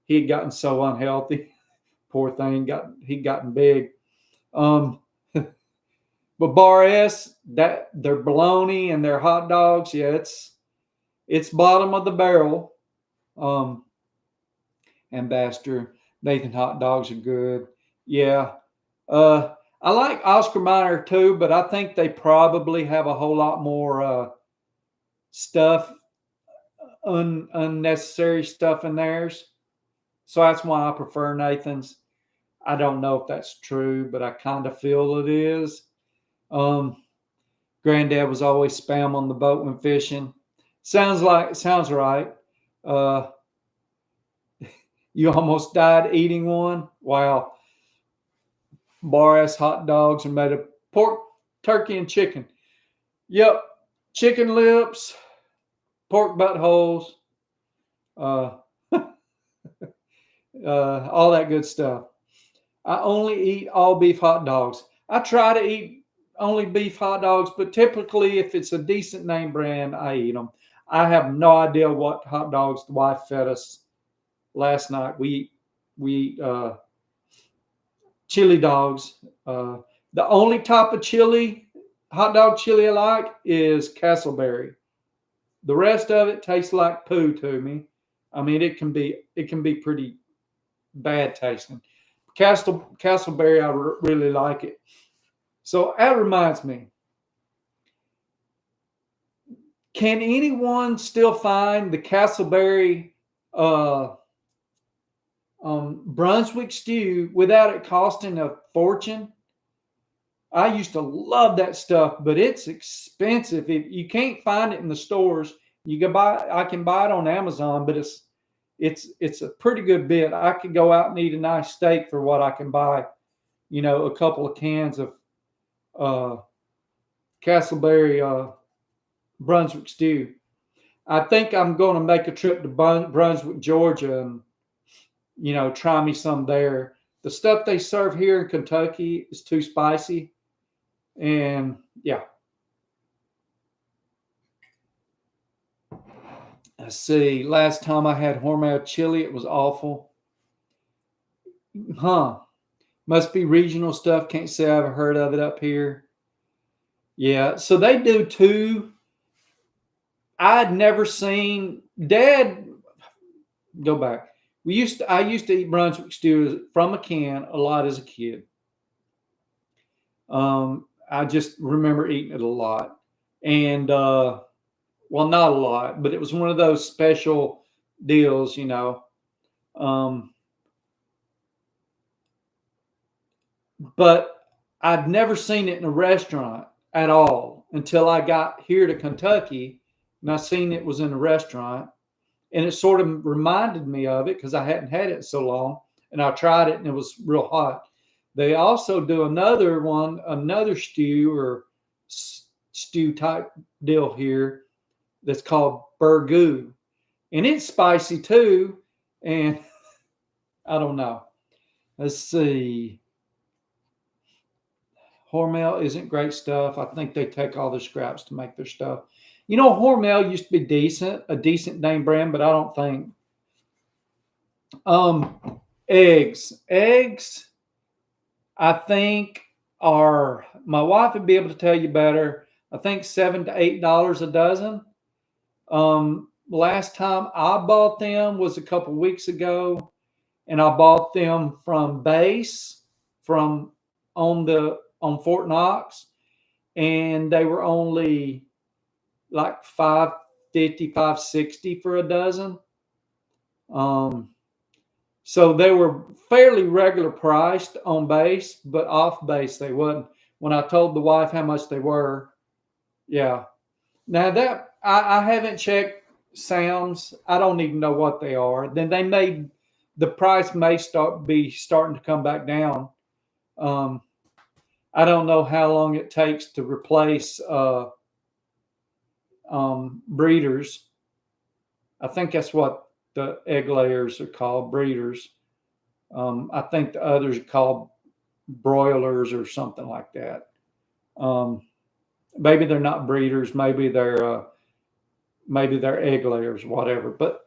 had gotten so unhealthy. Poor thing, he'd gotten big. But Bar S, that their bologna and their hot dogs, yeah, it's bottom of the barrel. Ambassador Nathan hot dogs are good. Yeah. I like Oscar Mayer too, but I think they probably have a whole lot more stuff, unnecessary stuff in theirs. So that's why I prefer Nathan's. I don't know if that's true, but I kind of feel it is. Granddad was always spam on the boat when fishing. Sounds right. You almost died eating one? Wow. Bar S hot dogs are made of pork, turkey, and chicken. Yep. Chicken lips, pork buttholes, all that good stuff. I only eat all beef hot dogs. I try to eat only beef hot dogs, but typically if it's a decent name brand, I eat them. I have no idea what hot dogs the wife fed us last night. We eat chili dogs. The only type of hot dog chili I like is Castleberry. The rest of it tastes like poo to me. I mean, it can be pretty bad tasting. Castleberry, I really like it. So that reminds me. Can anyone still find the Castleberry Brunswick stew without it costing a fortune? I used to love that stuff, but it's expensive. If you can't find it in the stores, I can buy it on Amazon, but it's a pretty good bit. I could go out and eat a nice steak for what I can buy, a couple of cans of Castleberry Brunswick stew. I think I'm going to make a trip to Brunswick, Georgia, and try me some there. The stuff they serve here in Kentucky is too spicy. And yeah. Let's see. Last time I had Hormel chili, it was awful. Must be regional stuff. Can't say I've heard of it up here. Yeah. So they do too. I'd never seen Dad go back. I used to eat Brunswick stew from a can a lot as a kid. I just remember eating it a lot. And, well, not a lot, but it was one of those special deals, but I'd never seen it in a restaurant. at all until I got here to Kentucky and I seen it was in a restaurant, and it sort of reminded me of it because I hadn't had it so long, and I tried it and it was real hot. They also do another one, another stew or stew type deal here that's called burgoo, and it's spicy too. And I don't know. Let's see. Hormel isn't great stuff. I think they take all the scraps to make their stuff. You know, Hormel used to be decent, a decent name brand, but I don't think. Eggs, I think are, my wife would be able to tell you better. I think $7 to $8 a dozen. Last time I bought them was a couple weeks ago, and I bought them from Base from on Fort Knox, and they were only like 5.50, 5.60 for a dozen. So they were fairly regular priced on Base, but off Base they wasn't. When I told the wife how much they were, yeah. Now that I haven't checked Sam's, I don't even know what they are. Then the price may starting to come back down. I don't know how long it takes to replace breeders. I think that's what the egg layers are called, breeders. I think the others are called broilers or something like that. Maybe they're not breeders. Maybe they're egg layers, whatever. But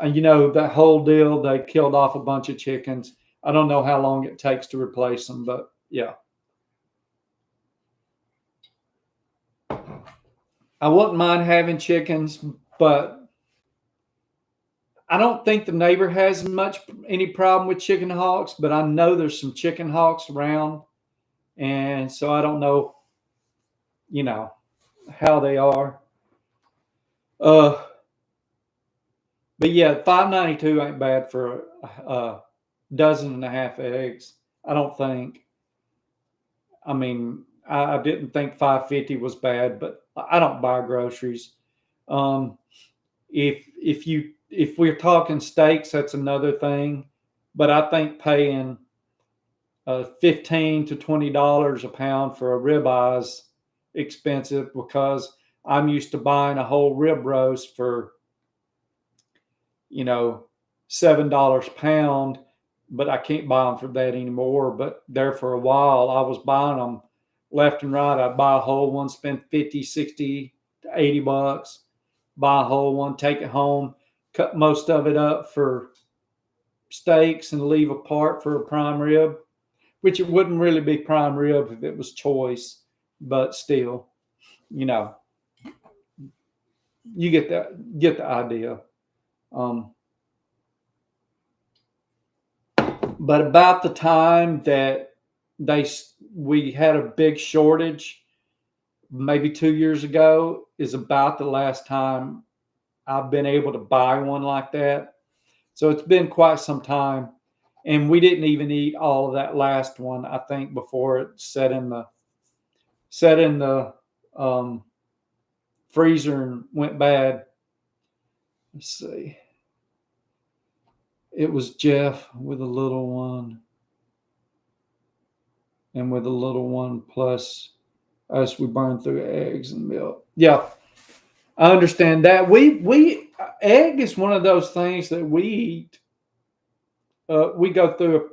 you know, that whole deal, they killed off a bunch of chickens. I don't know how long it takes to replace them, but yeah. I wouldn't mind having chickens, but I don't think the neighbor has any problem with chicken hawks, but I know there's some chicken hawks around, and so I don't know, you know, how they are. Uh, but yeah, $5.92 ain't bad for a dozen and a half eggs. I don't think. I mean, I didn't think 5.50 was bad, but I don't buy groceries. Um, if we're talking steaks, that's another thing. But I think paying $15 to $20 a pound for a ribeye is expensive because I'm used to buying a whole rib roast for, you know, $7 a pound, but I can't buy them for that anymore. But there for a while, I was buying them left and right. I'd buy a whole one, spend 50, 60 to $80, buy a whole one, take it home, cut most of it up for steaks and leave a part for a prime rib, which it wouldn't really be prime rib if it was choice, but still, you know, you get the idea. But about the time that we had a big shortage, maybe 2 years ago, is about the last time I've been able to buy one like that. So it's been quite some time, and we didn't even eat all of that last one, I think, before it set in the freezer and went bad. Let's see. It was Jeff with a little one, and with a little one plus us, we burned through eggs and milk. Yeah, I understand that. We egg is one of those things that we eat. We go through a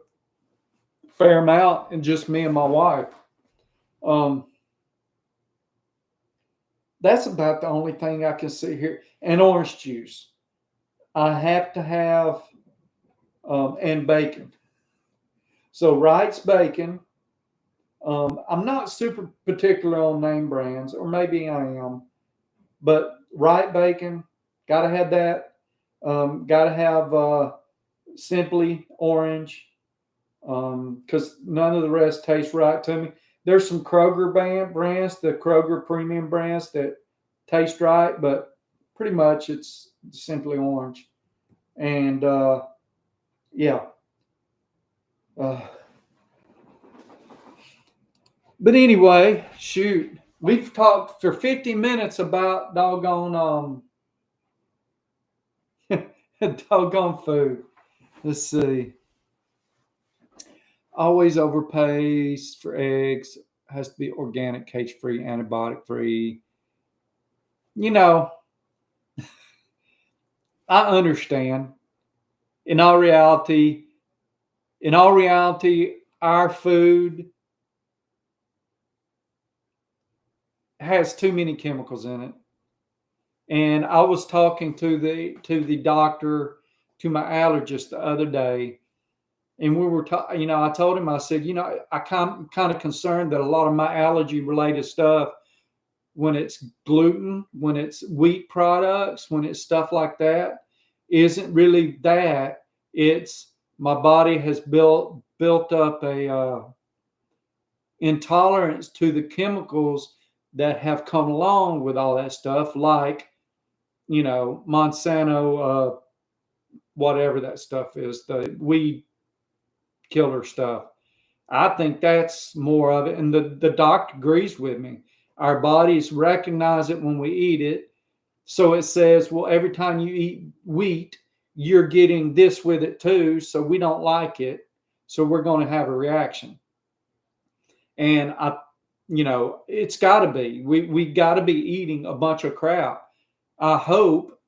fair amount, and just me and my wife. Um, that's about the only thing I can see here. And orange juice, I have to have, and bacon. So Wright's bacon. I'm not super particular on name brands, or maybe I am, but Wright bacon, gotta have that. Gotta have Simply Orange, because none of the rest tastes right to me. There's some Kroger brands, the Kroger premium brands that taste right, but pretty much it's Simply Orange. And yeah. Uh, but anyway, shoot. We've talked for 50 minutes about doggone doggone food. Let's see. Always overpays for eggs. Has to be organic, cage-free, antibiotic-free. You know, I understand. In all reality, our food has too many chemicals in it. And I was talking to the doctor, to my allergist the other day, and we were talking. I told him, I said, I kind of concerned that a lot of my allergy related stuff, when it's gluten, when it's wheat products, when it's stuff like that, isn't really that. It's my body has built up a intolerance to the chemicals that have come along with all that stuff, like Monsanto, whatever that stuff is, the weed killer stuff. I think that's more of it. And the doctor agrees with me. Our bodies recognize it when we eat it. So it says, well, every time you eat wheat, you're getting this with it too. So we don't like it. So we're going to have a reaction. And it's got to be. We got to be eating a bunch of crap. I hope.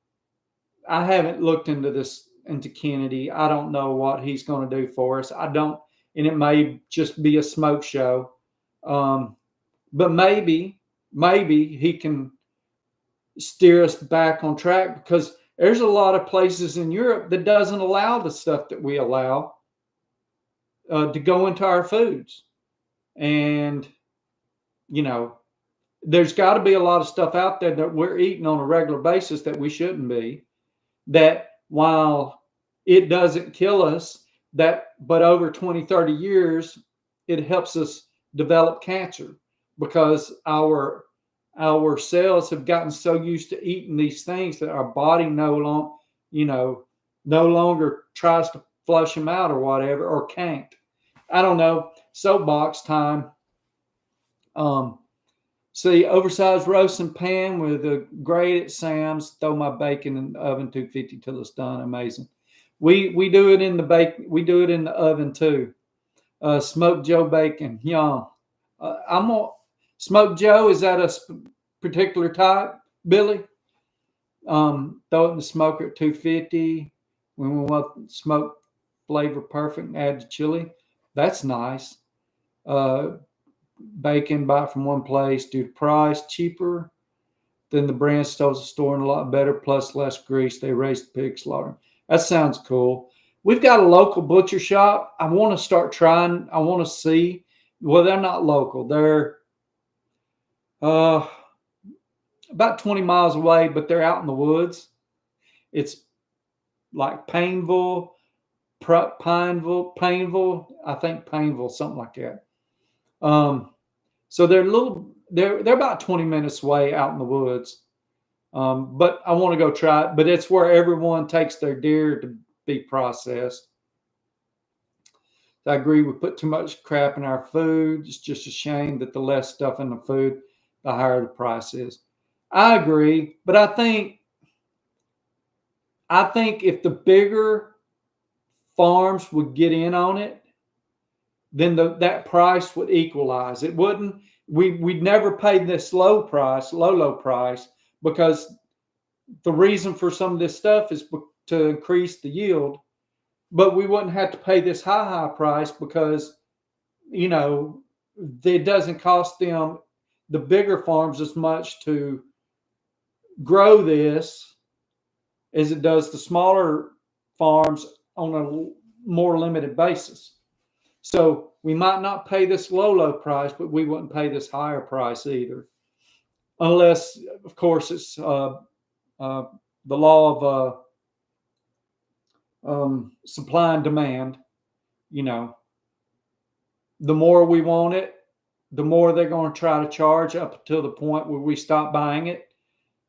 I haven't looked into Kennedy. I don't know what he's going to do for us. I don't, and it may just be a smoke show. But maybe he can steer us back on track, because there's a lot of places in Europe that doesn't allow the stuff that we allow to go into our foods. And, there's got to be a lot of stuff out there that we're eating on a regular basis that we shouldn't be, that while it doesn't kill us, but over 20, 30 years, it helps us develop cancer, because our cells have gotten so used to eating these things that our body no longer tries to flush them out or whatever, or can't. I don't know. Soapbox time. See, oversized roasting pan with a grate at Sam's. Throw my bacon in the oven 250 till it's done. Amazing. We do it in the We do it in the oven too. Smoked Joe bacon. Yum. Smoked Joe. Is that a particular type, Billy? Throw it in the smoker at 250. When we want smoke flavor perfect, add the chili. That's nice. Bacon, buy it from one place due to price, cheaper than the brand stoves at the store, and a lot better, plus less grease. They raise the pig slaughter. That sounds cool. We've got a local butcher shop. I want to start trying. I want to see. Well, they're not local. They're about 20 miles away, but they're out in the woods. It's like Painville, I think Painville, something like that. So they're about 20 minutes away out in the woods. But I want to go try it. But it's where everyone takes their deer to be processed. I agree, we put too much crap in our food. It's just a shame that the less stuff in the food, the higher the price is. I agree, but I think if the bigger farms would get in on it, then that price would equalize. It wouldn't. We'd never pay this low price, because the reason for some of this stuff is to increase the yield. But we wouldn't have to pay this high price, because it doesn't cost them, the bigger farms, as much to grow this as it does the smaller farms on a more limited basis. So we might not pay this low price, but we wouldn't pay this higher price either, unless, of course, it's the law of supply and demand. The more we want it, the more they're going to try to charge, up until the point where we stop buying it.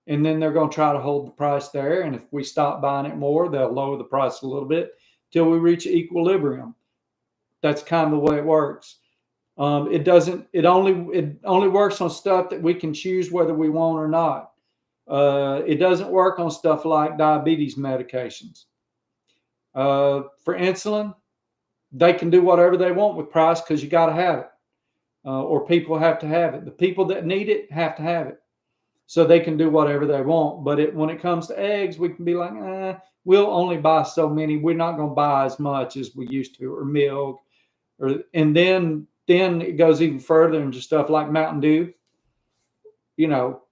And then they're going to try to hold the price there. And if we stop buying it more, they'll lower the price a little bit till we reach equilibrium. That's kind of the way it works. It only works on stuff that we can choose whether we want or not. It doesn't work on stuff like diabetes medications. For insulin, they can do whatever they want with price because you got to have it, or people have to have it. The people that need it have to have it, so they can do whatever they want. But when it comes to eggs, we can be like, we'll only buy so many. We're not going to buy as much as we used to, or milk, and then it goes even further into stuff like Mountain Dew. You know,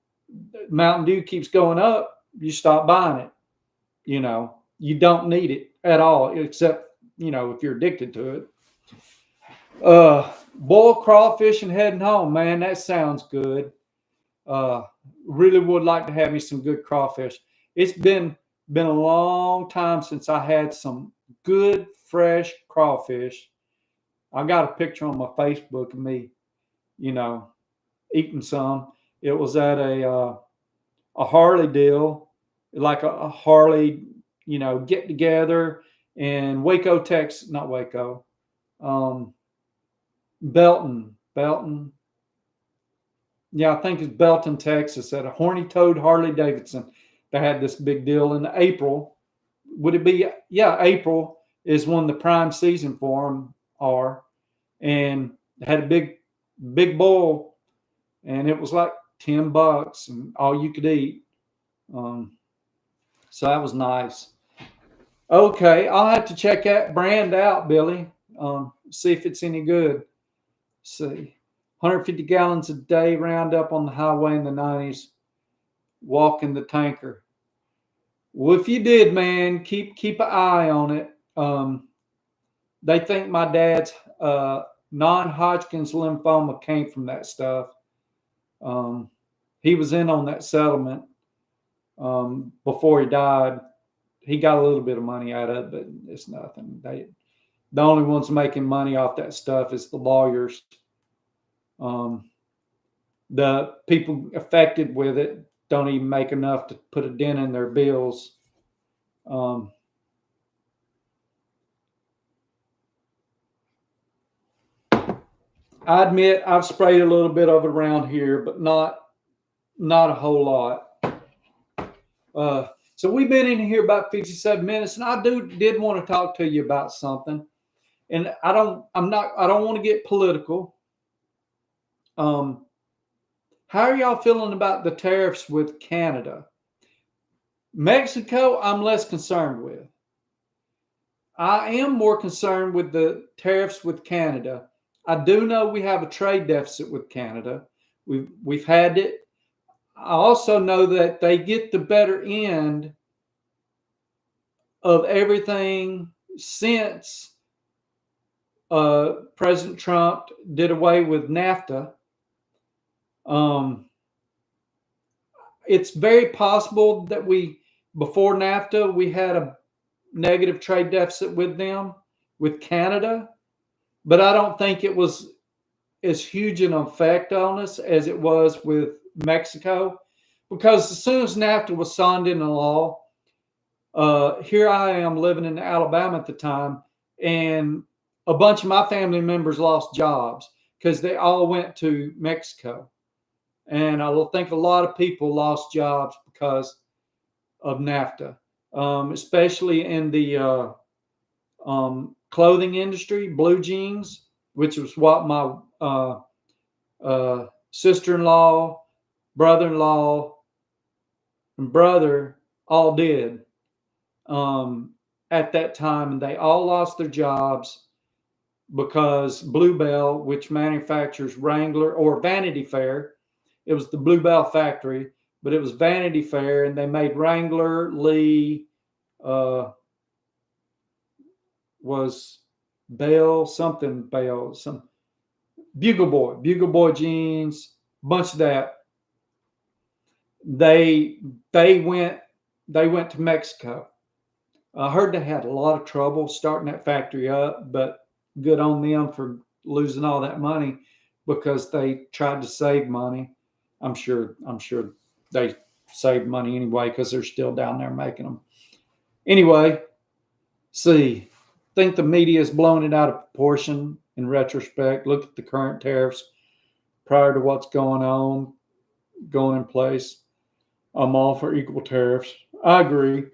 Mountain Dew keeps going up. You stop buying it. You know, you don't need it at all, except, if you're addicted to it. Boiled crawfish and heading home, man. That sounds good. Really would like to have me some good crawfish. It's been a long time since I had some good fresh crawfish. I got a picture on my Facebook of me, eating some. It was at a Harley deal, like a Harley, get together in Waco, Texas. Not Waco, Belton. Yeah, I think it's Belton, Texas, at a Horny Toad Harley Davidson. They had this big deal in April. Would it be? Yeah, April is when the prime season for them are. And they had a big bowl, and it was like $10 and all you could eat. So that was nice. Okay, I'll have to check that brand out, Billy. See if it's any good. Let's see. 150 gallons a day, round up on the highway in the 90s, walking the tanker. Well, if you did, man, keep an eye on it. They think my dad's non-Hodgkin's lymphoma came from that stuff. He was in on that settlement before he died. He got a little bit of money out of it, but it's nothing. The only ones making money off that stuff is the lawyers. The people affected with it don't even make enough to put a dent in their bills. I admit I've sprayed a little bit of it around here, but not a whole lot. So we've been in here about 57 minutes, and I did want to talk to you about something. And I don't want to get political. How are y'all feeling about the tariffs with Canada? Mexico, I'm less concerned with. I am more concerned with the tariffs with Canada. I do know we have a trade deficit with Canada. We've had it. I also know that they get the better end of everything since President Trump did away with NAFTA. It's very possible that before NAFTA, we had a negative trade deficit with them, with Canada, but I don't think it was as huge an effect on us as it was with Mexico, because as soon as NAFTA was signed into law, here I am living in Alabama at the time, and a bunch of my family members lost jobs because they all went to Mexico. And I think a lot of people lost jobs because of NAFTA, especially in the clothing industry, blue jeans, which was what my sister-in-law, brother-in-law, and brother all did at that time. And they all lost their jobs because Bluebell, which manufactures Wrangler or Vanity Fair, it was the Bluebell factory, but it was Vanity Fair, and they made Wrangler, Lee, was Bell, some Bugle Boy jeans, bunch of that. They went to Mexico. I heard they had a lot of trouble starting that factory up, but good on them for losing all that money because they tried to save money. I'm sure they saved money anyway because they're still down there making them. Anyway, think the media is blowing it out of proportion. in retrospect. Look at the current tariffs prior to what's going in place. I'm all for equal tariffs. I agree.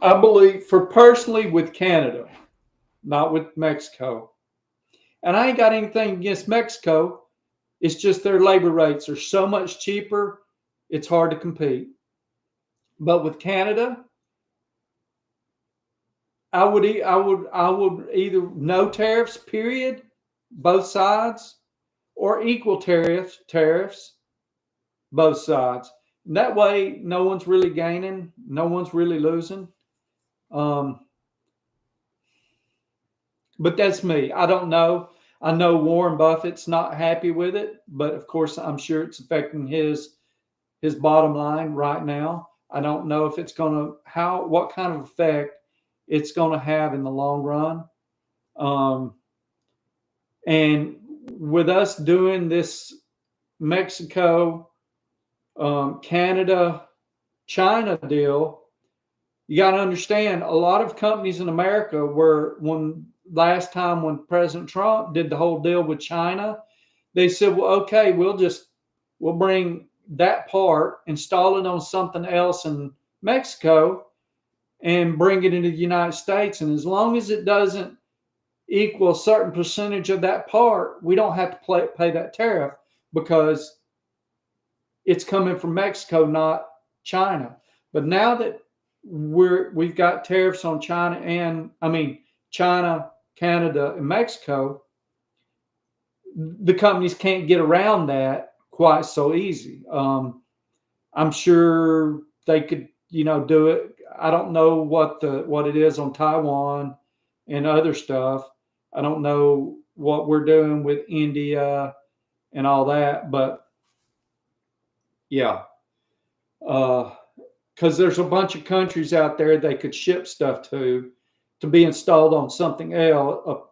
I believe, for personally, with Canada, not with Mexico. And I ain't got anything against Mexico. It's just their labor rates are so much cheaper, it's hard to compete. But with Canada, I would either no tariffs, period, both sides, or equal tariffs, both sides. And that way, no one's really gaining, no one's really losing. But that's me. I don't know. I know Warren Buffett's not happy with it, but of course, I'm sure it's affecting his bottom line right now. I don't know if it's what kind of effect it's going to have in the long run. And with us doing this Mexico, Canada, China deal, you got to understand a lot of companies in America last time when President Trump did the whole deal with China, they said, well, okay, we'll bring that part, install it on something else in Mexico, and bring it into the United States. And as long as it doesn't equal a certain percentage of that part, we don't have to pay that tariff because it's coming from Mexico, not China. But now that we've got tariffs on China, Canada, and Mexico, the companies can't get around that quite so easy. I'm sure they could, do it. I don't know what it is on Taiwan and other stuff. I don't know what we're doing with India and all that, but yeah, because there's a bunch of countries out there they could ship stuff to be installed on something else,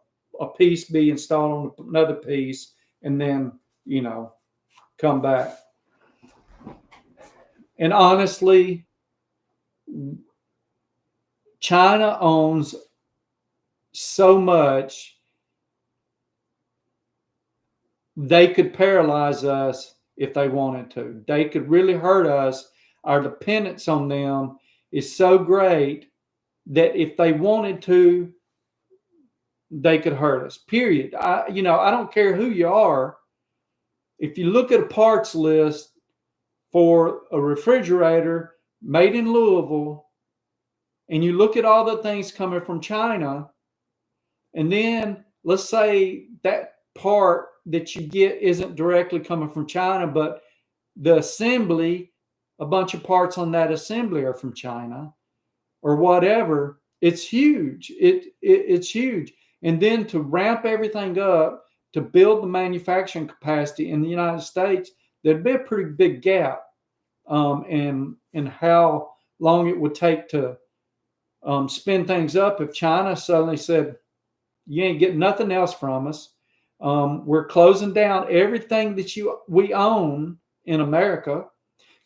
a piece be installed on another piece, and then, come back. And honestly, China owns so much, they could paralyze us if they wanted to. They could really hurt us. Our dependence on them is so great that if they wanted to, they could hurt us, period. I don't care who you are. If you look at a parts list for a refrigerator made in Louisville, and you look at all the things coming from China, and then let's say that part that you get isn't directly coming from China, but the assembly, a bunch of parts on that assembly are from China or whatever, it's huge. It's huge. And then to ramp everything up, to build the manufacturing capacity in the United States, there'd be a pretty big gap in how long it would take to spin things up if China suddenly said, you ain't getting nothing else from us. We're closing down everything that we own in America,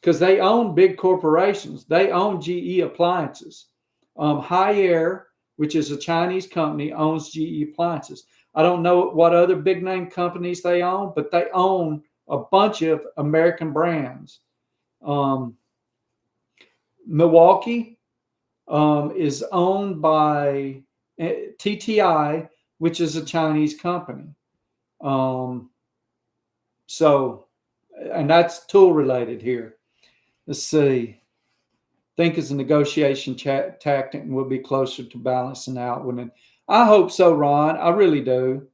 because they own big corporations. They own GE Appliances. Haier, which is a Chinese company, owns GE Appliances. I don't know what other big name companies they own, but they own a bunch of American brands. Milwaukee is owned by TTI, which is a Chinese company. So, and that's tool related here. Let's see. I think it's a negotiation tactic and we'll be closer to balancing out. I hope so, Ron. I really do.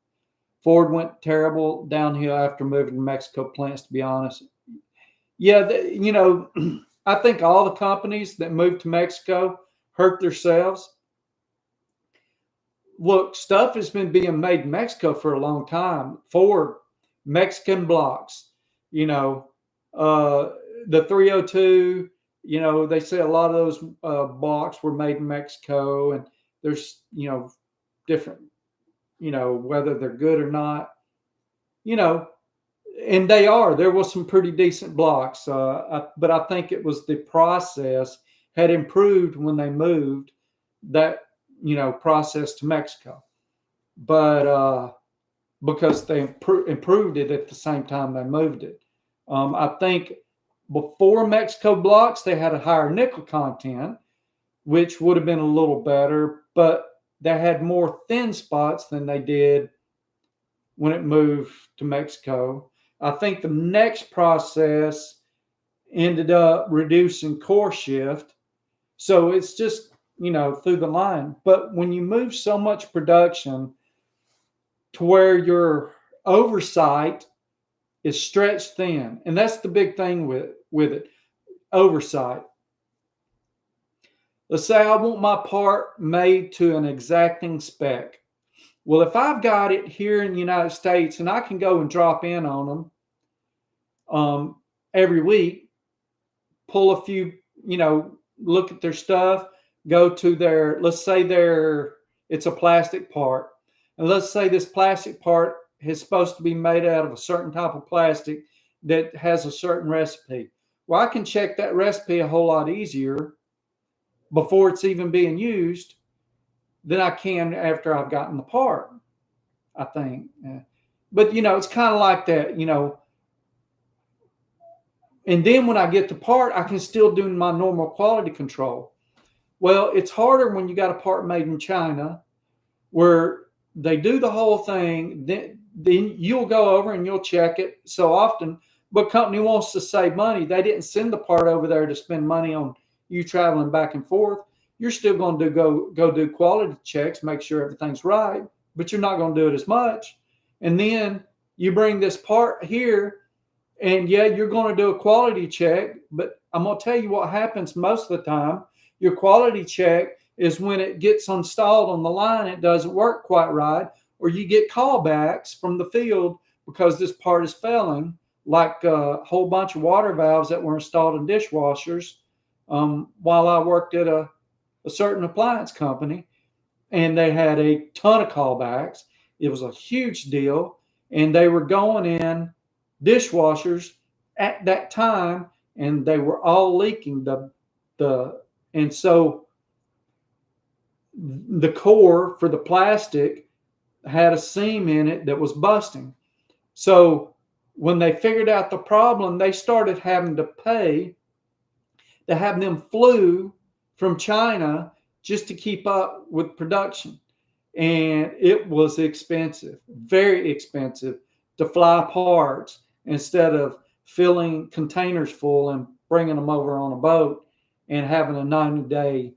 Ford went terrible downhill after moving to Mexico plants, to be honest. Yeah, I think all the companies that moved to Mexico hurt themselves. Look, stuff has been being made in Mexico for a long time. Ford, Mexican blocks, the 302, they say a lot of those blocks were made in Mexico, and there's, different, whether they're good or not, and there was some pretty decent blocks. But I think it was the process had improved when they moved that, process to Mexico. but because they improved it at the same time they moved it. I think before Mexico blocks, they had a higher nickel content, which would have been a little better, but they had more thin spots than they did when it moved to Mexico. I think the next process ended up reducing core shift. So it's just, through the line. But when you move so much production to where your oversight is stretched thin, and that's the big thing with it, oversight. Let's say I want my part made to an exacting spec. Well, if I've got it here in the United States and I can go and drop in on them every week, pull a few, look at their stuff, go to their, let's say it's a plastic part. And let's say this plastic part is supposed to be made out of a certain type of plastic that has a certain recipe. Well, I can check that recipe a whole lot easier before it's even being used than I can after I've gotten the part, I think. But, it's kind of like that, And then when I get the part, I can still do my normal quality control. Well, it's harder when you got a part made in China where they do the whole thing. Then you'll go over and you'll check it so often. But company wants to save money. They didn't send the part over there to spend money on you traveling back and forth. You're still going to go do quality checks, make sure everything's right, but you're not going to do it as much. And then you bring this part here, and yeah, you're going to do a quality check, but I'm going to tell you what happens most of the time. Your quality check is when it gets installed on the line, it doesn't work quite right, or you get callbacks from the field because this part is failing, like a whole bunch of water valves that were installed in dishwashers while I worked at a certain appliance company, and they had a ton of callbacks. It was a huge deal, and they were going in dishwashers at that time, and they were all leaking and so the core for the plastic had a seam in it that was busting. So when they figured out the problem, they started having to pay to have them flew from China just to keep up with production. And it was expensive, very expensive, to fly parts instead of filling containers full and bringing them over on a boat and having a 90-day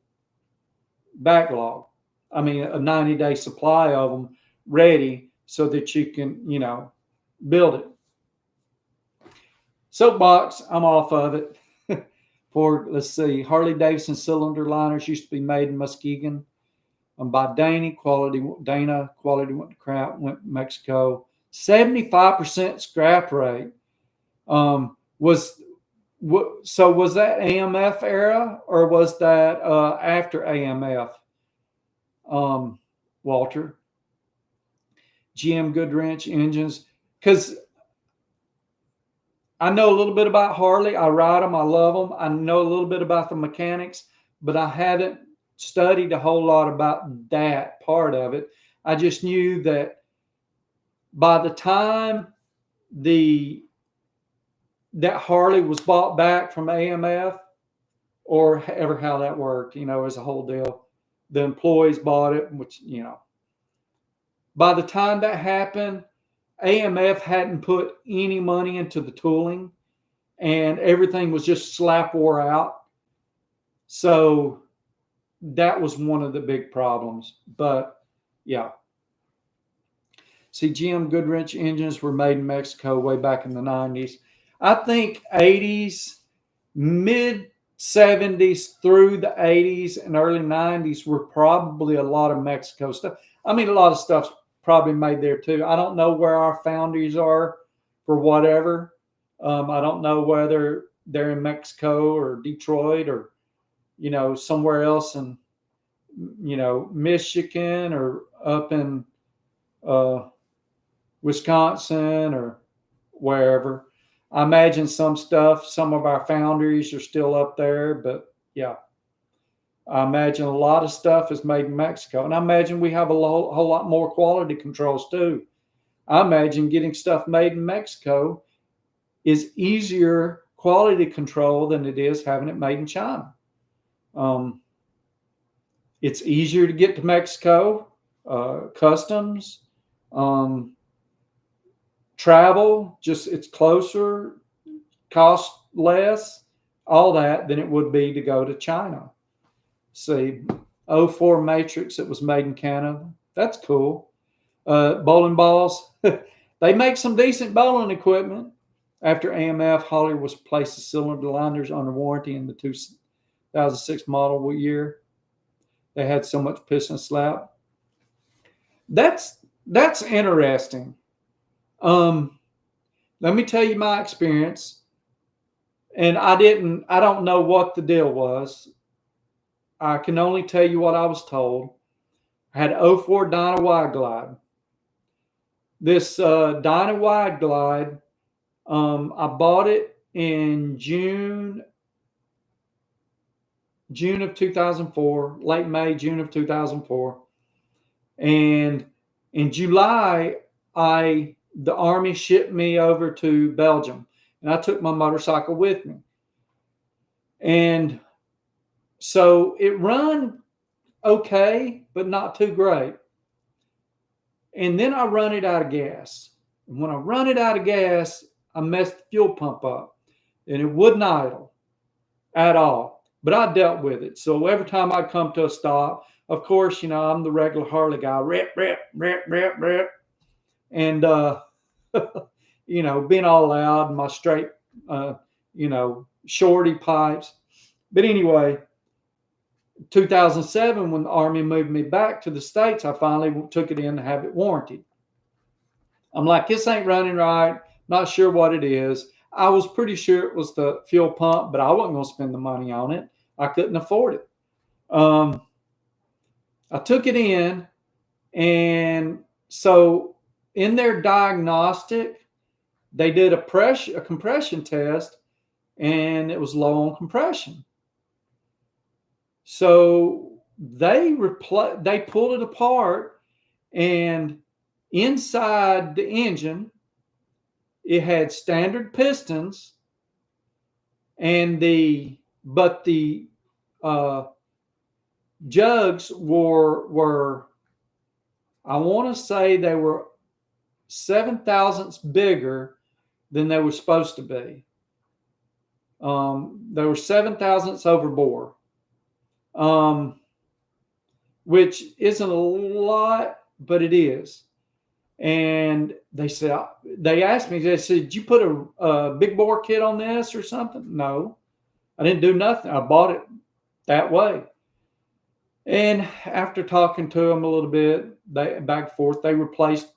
backlog. I mean, a 90-day supply of them ready so that you can, build it. Soapbox, I'm off of it. Let's see, Harley Davidson cylinder liners used to be made in Muskegon by Dana. Quality went to crap, went to Mexico. 75% scrap rate. Was that AMF era or was that after AMF? Walter, GM Goodwrench engines, because I know a little bit about Harley. I ride them. I love them. I know a little bit about the mechanics, but I haven't studied a whole lot about that part of it. I just knew that by the time that Harley was bought back from AMF, or ever how that worked, as a whole deal, the employees bought it, which, by the time that happened, AMF hadn't put any money into the tooling and everything was just slap wore out. So that was one of the big problems. But yeah. See, GM Goodwrench engines were made in Mexico way back in the 90s. I think 80s, mid 70s through the 80s and early 90s were probably a lot of Mexico stuff. I mean, a lot of stuff's probably made there too. I don't know where our foundries are for whatever. I don't know whether they're in Mexico or Detroit or, somewhere else in, Michigan or up in Wisconsin or wherever. I imagine some of our foundries are still up there, but yeah. I imagine a lot of stuff is made in Mexico. And I imagine we have a whole lot more quality controls too. I imagine getting stuff made in Mexico is easier quality control than it is having it made in China. It's easier to get to Mexico, customs, travel, just it's closer, cost less, all that than it would be to go to China. See, 04 Matrix, it was made in Canada. That's cool. Bowling balls, they make some decent bowling equipment. After AMF, Hollywood was placed the cylinder liners under warranty in the 2006 model year. They had so much piston slap. That's interesting. Let me tell you my experience. And I don't know what the deal was. I can only tell you what I was told. I had 04 Dyna Wide Glide. This Dyna Wide Glide, I bought it in June of 2004, late May, June of 2004. And in July, the Army shipped me over to Belgium, and I took my motorcycle with me. And so it run okay, but not too great. And then I run it out of gas. And when I run it out of gas, I messed the fuel pump up, and it wouldn't idle at all. But I dealt with it. So every time I come to a stop, of course, I'm the regular Harley guy, rip, rip, rip, rip, rip. And, being all loud, my straight, shorty pipes. But anyway, 2007, when the Army moved me back to the States, I finally took it in to have it warranted. I'm like, this ain't running right. Not sure what it is. I was pretty sure it was the fuel pump, but I wasn't going to spend the money on it. I couldn't afford it. I took it in, and so in their diagnostic, they did a compression test, and it was low on compression. So they pulled it apart, and inside the engine, it had standard pistons, and the jugs were I want to say they were 7 thousandths bigger than they were supposed to be. They were 7 thousandths over bore, which isn't a lot, but it is. And they asked me, they said, did you put a big bore kit on this or something? No, I didn't do nothing. I bought it that way. And after talking to them a little bit, back and forth, they replaced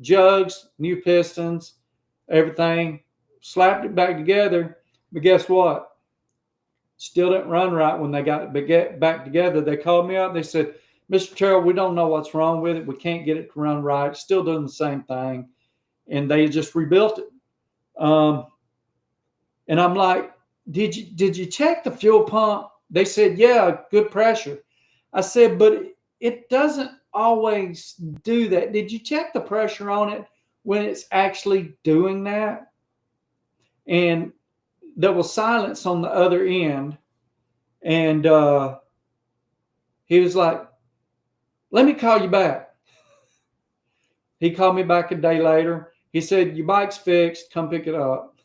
jugs, new pistons, everything, slapped it back together. But guess what? Still didn't run right when they got it back together. They called me up. They said, Mr. Terrell, we don't know what's wrong with it. We can't get it to run right. It's still doing the same thing. And they just rebuilt it. And I'm like, did you check the fuel pump? They said, yeah, good pressure. I said, but it doesn't always do that. Did you check the pressure on it when it's actually doing that? And there was silence on the other end. And he was like, let me call you back. He called me back a day later. He said, your bike's fixed. Come pick it up.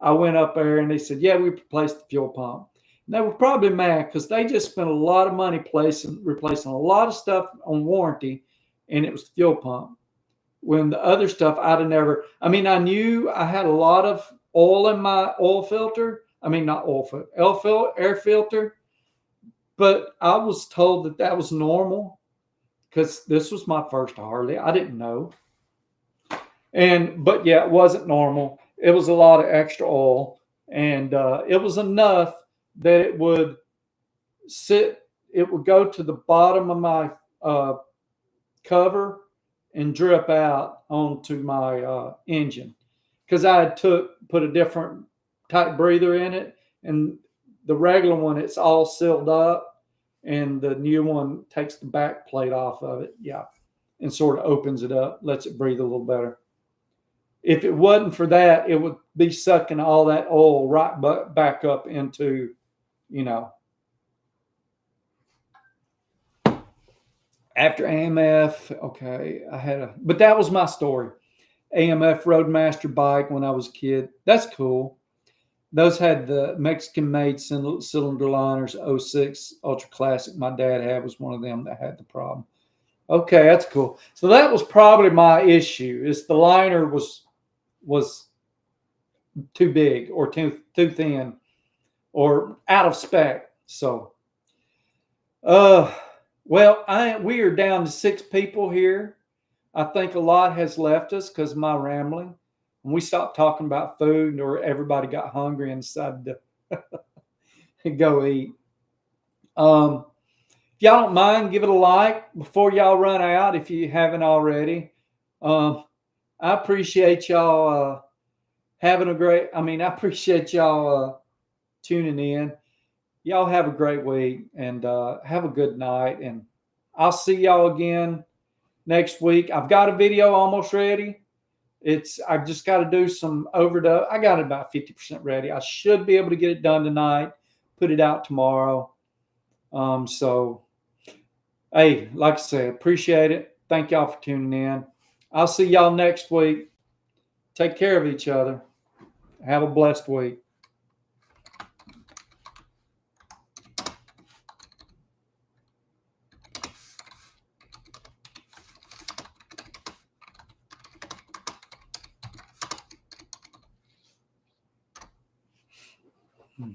I went up there and they said, yeah, we replaced the fuel pump. And they were probably mad because they just spent a lot of money replacing a lot of stuff on warranty, and it was the fuel pump. When the other stuff I'd have never, I knew I had a lot of oil in my oil filter. Not oil filter, air filter. But I was told that was normal because this was my first Harley. I didn't know. But yeah, it wasn't normal. It was a lot of extra oil. And it was enough that it would go to the bottom of my cover and drip out onto my engine. Because I had put a different type breather in it. And The regular one, it's all sealed up, and the new one takes the back plate off of it. Yeah, and sort of opens it up, lets it breathe a little better. If it wasn't for that, it would be sucking all that oil right back up into, you know. After AMF, okay, but that was my story. AMF Roadmaster bike when I was a kid. That's cool. Those had the Mexican-made cylinder liners, 06 Ultra Classic. My dad was one of them that had the problem. Okay, that's cool. So that was probably my issue. Is the liner was too big or too thin or out of spec. So, well, we are down to 6 people here. I think a lot has left us because of my rambling. And we stopped talking about food, or everybody got hungry and decided to go eat. If y'all don't mind, give it a like before y'all run out if you haven't already. I appreciate y'all having a great. I appreciate y'all tuning in. Y'all have a great week and have a good night. And I'll see y'all again next week. I've got a video almost ready. I just got to do some overdub. I got it about 50% ready. I should be able to get it done tonight, put it out tomorrow. So, hey, like I said, appreciate it. Thank y'all for tuning in. I'll see y'all next week. Take care of each other. Have a blessed week. Hmm.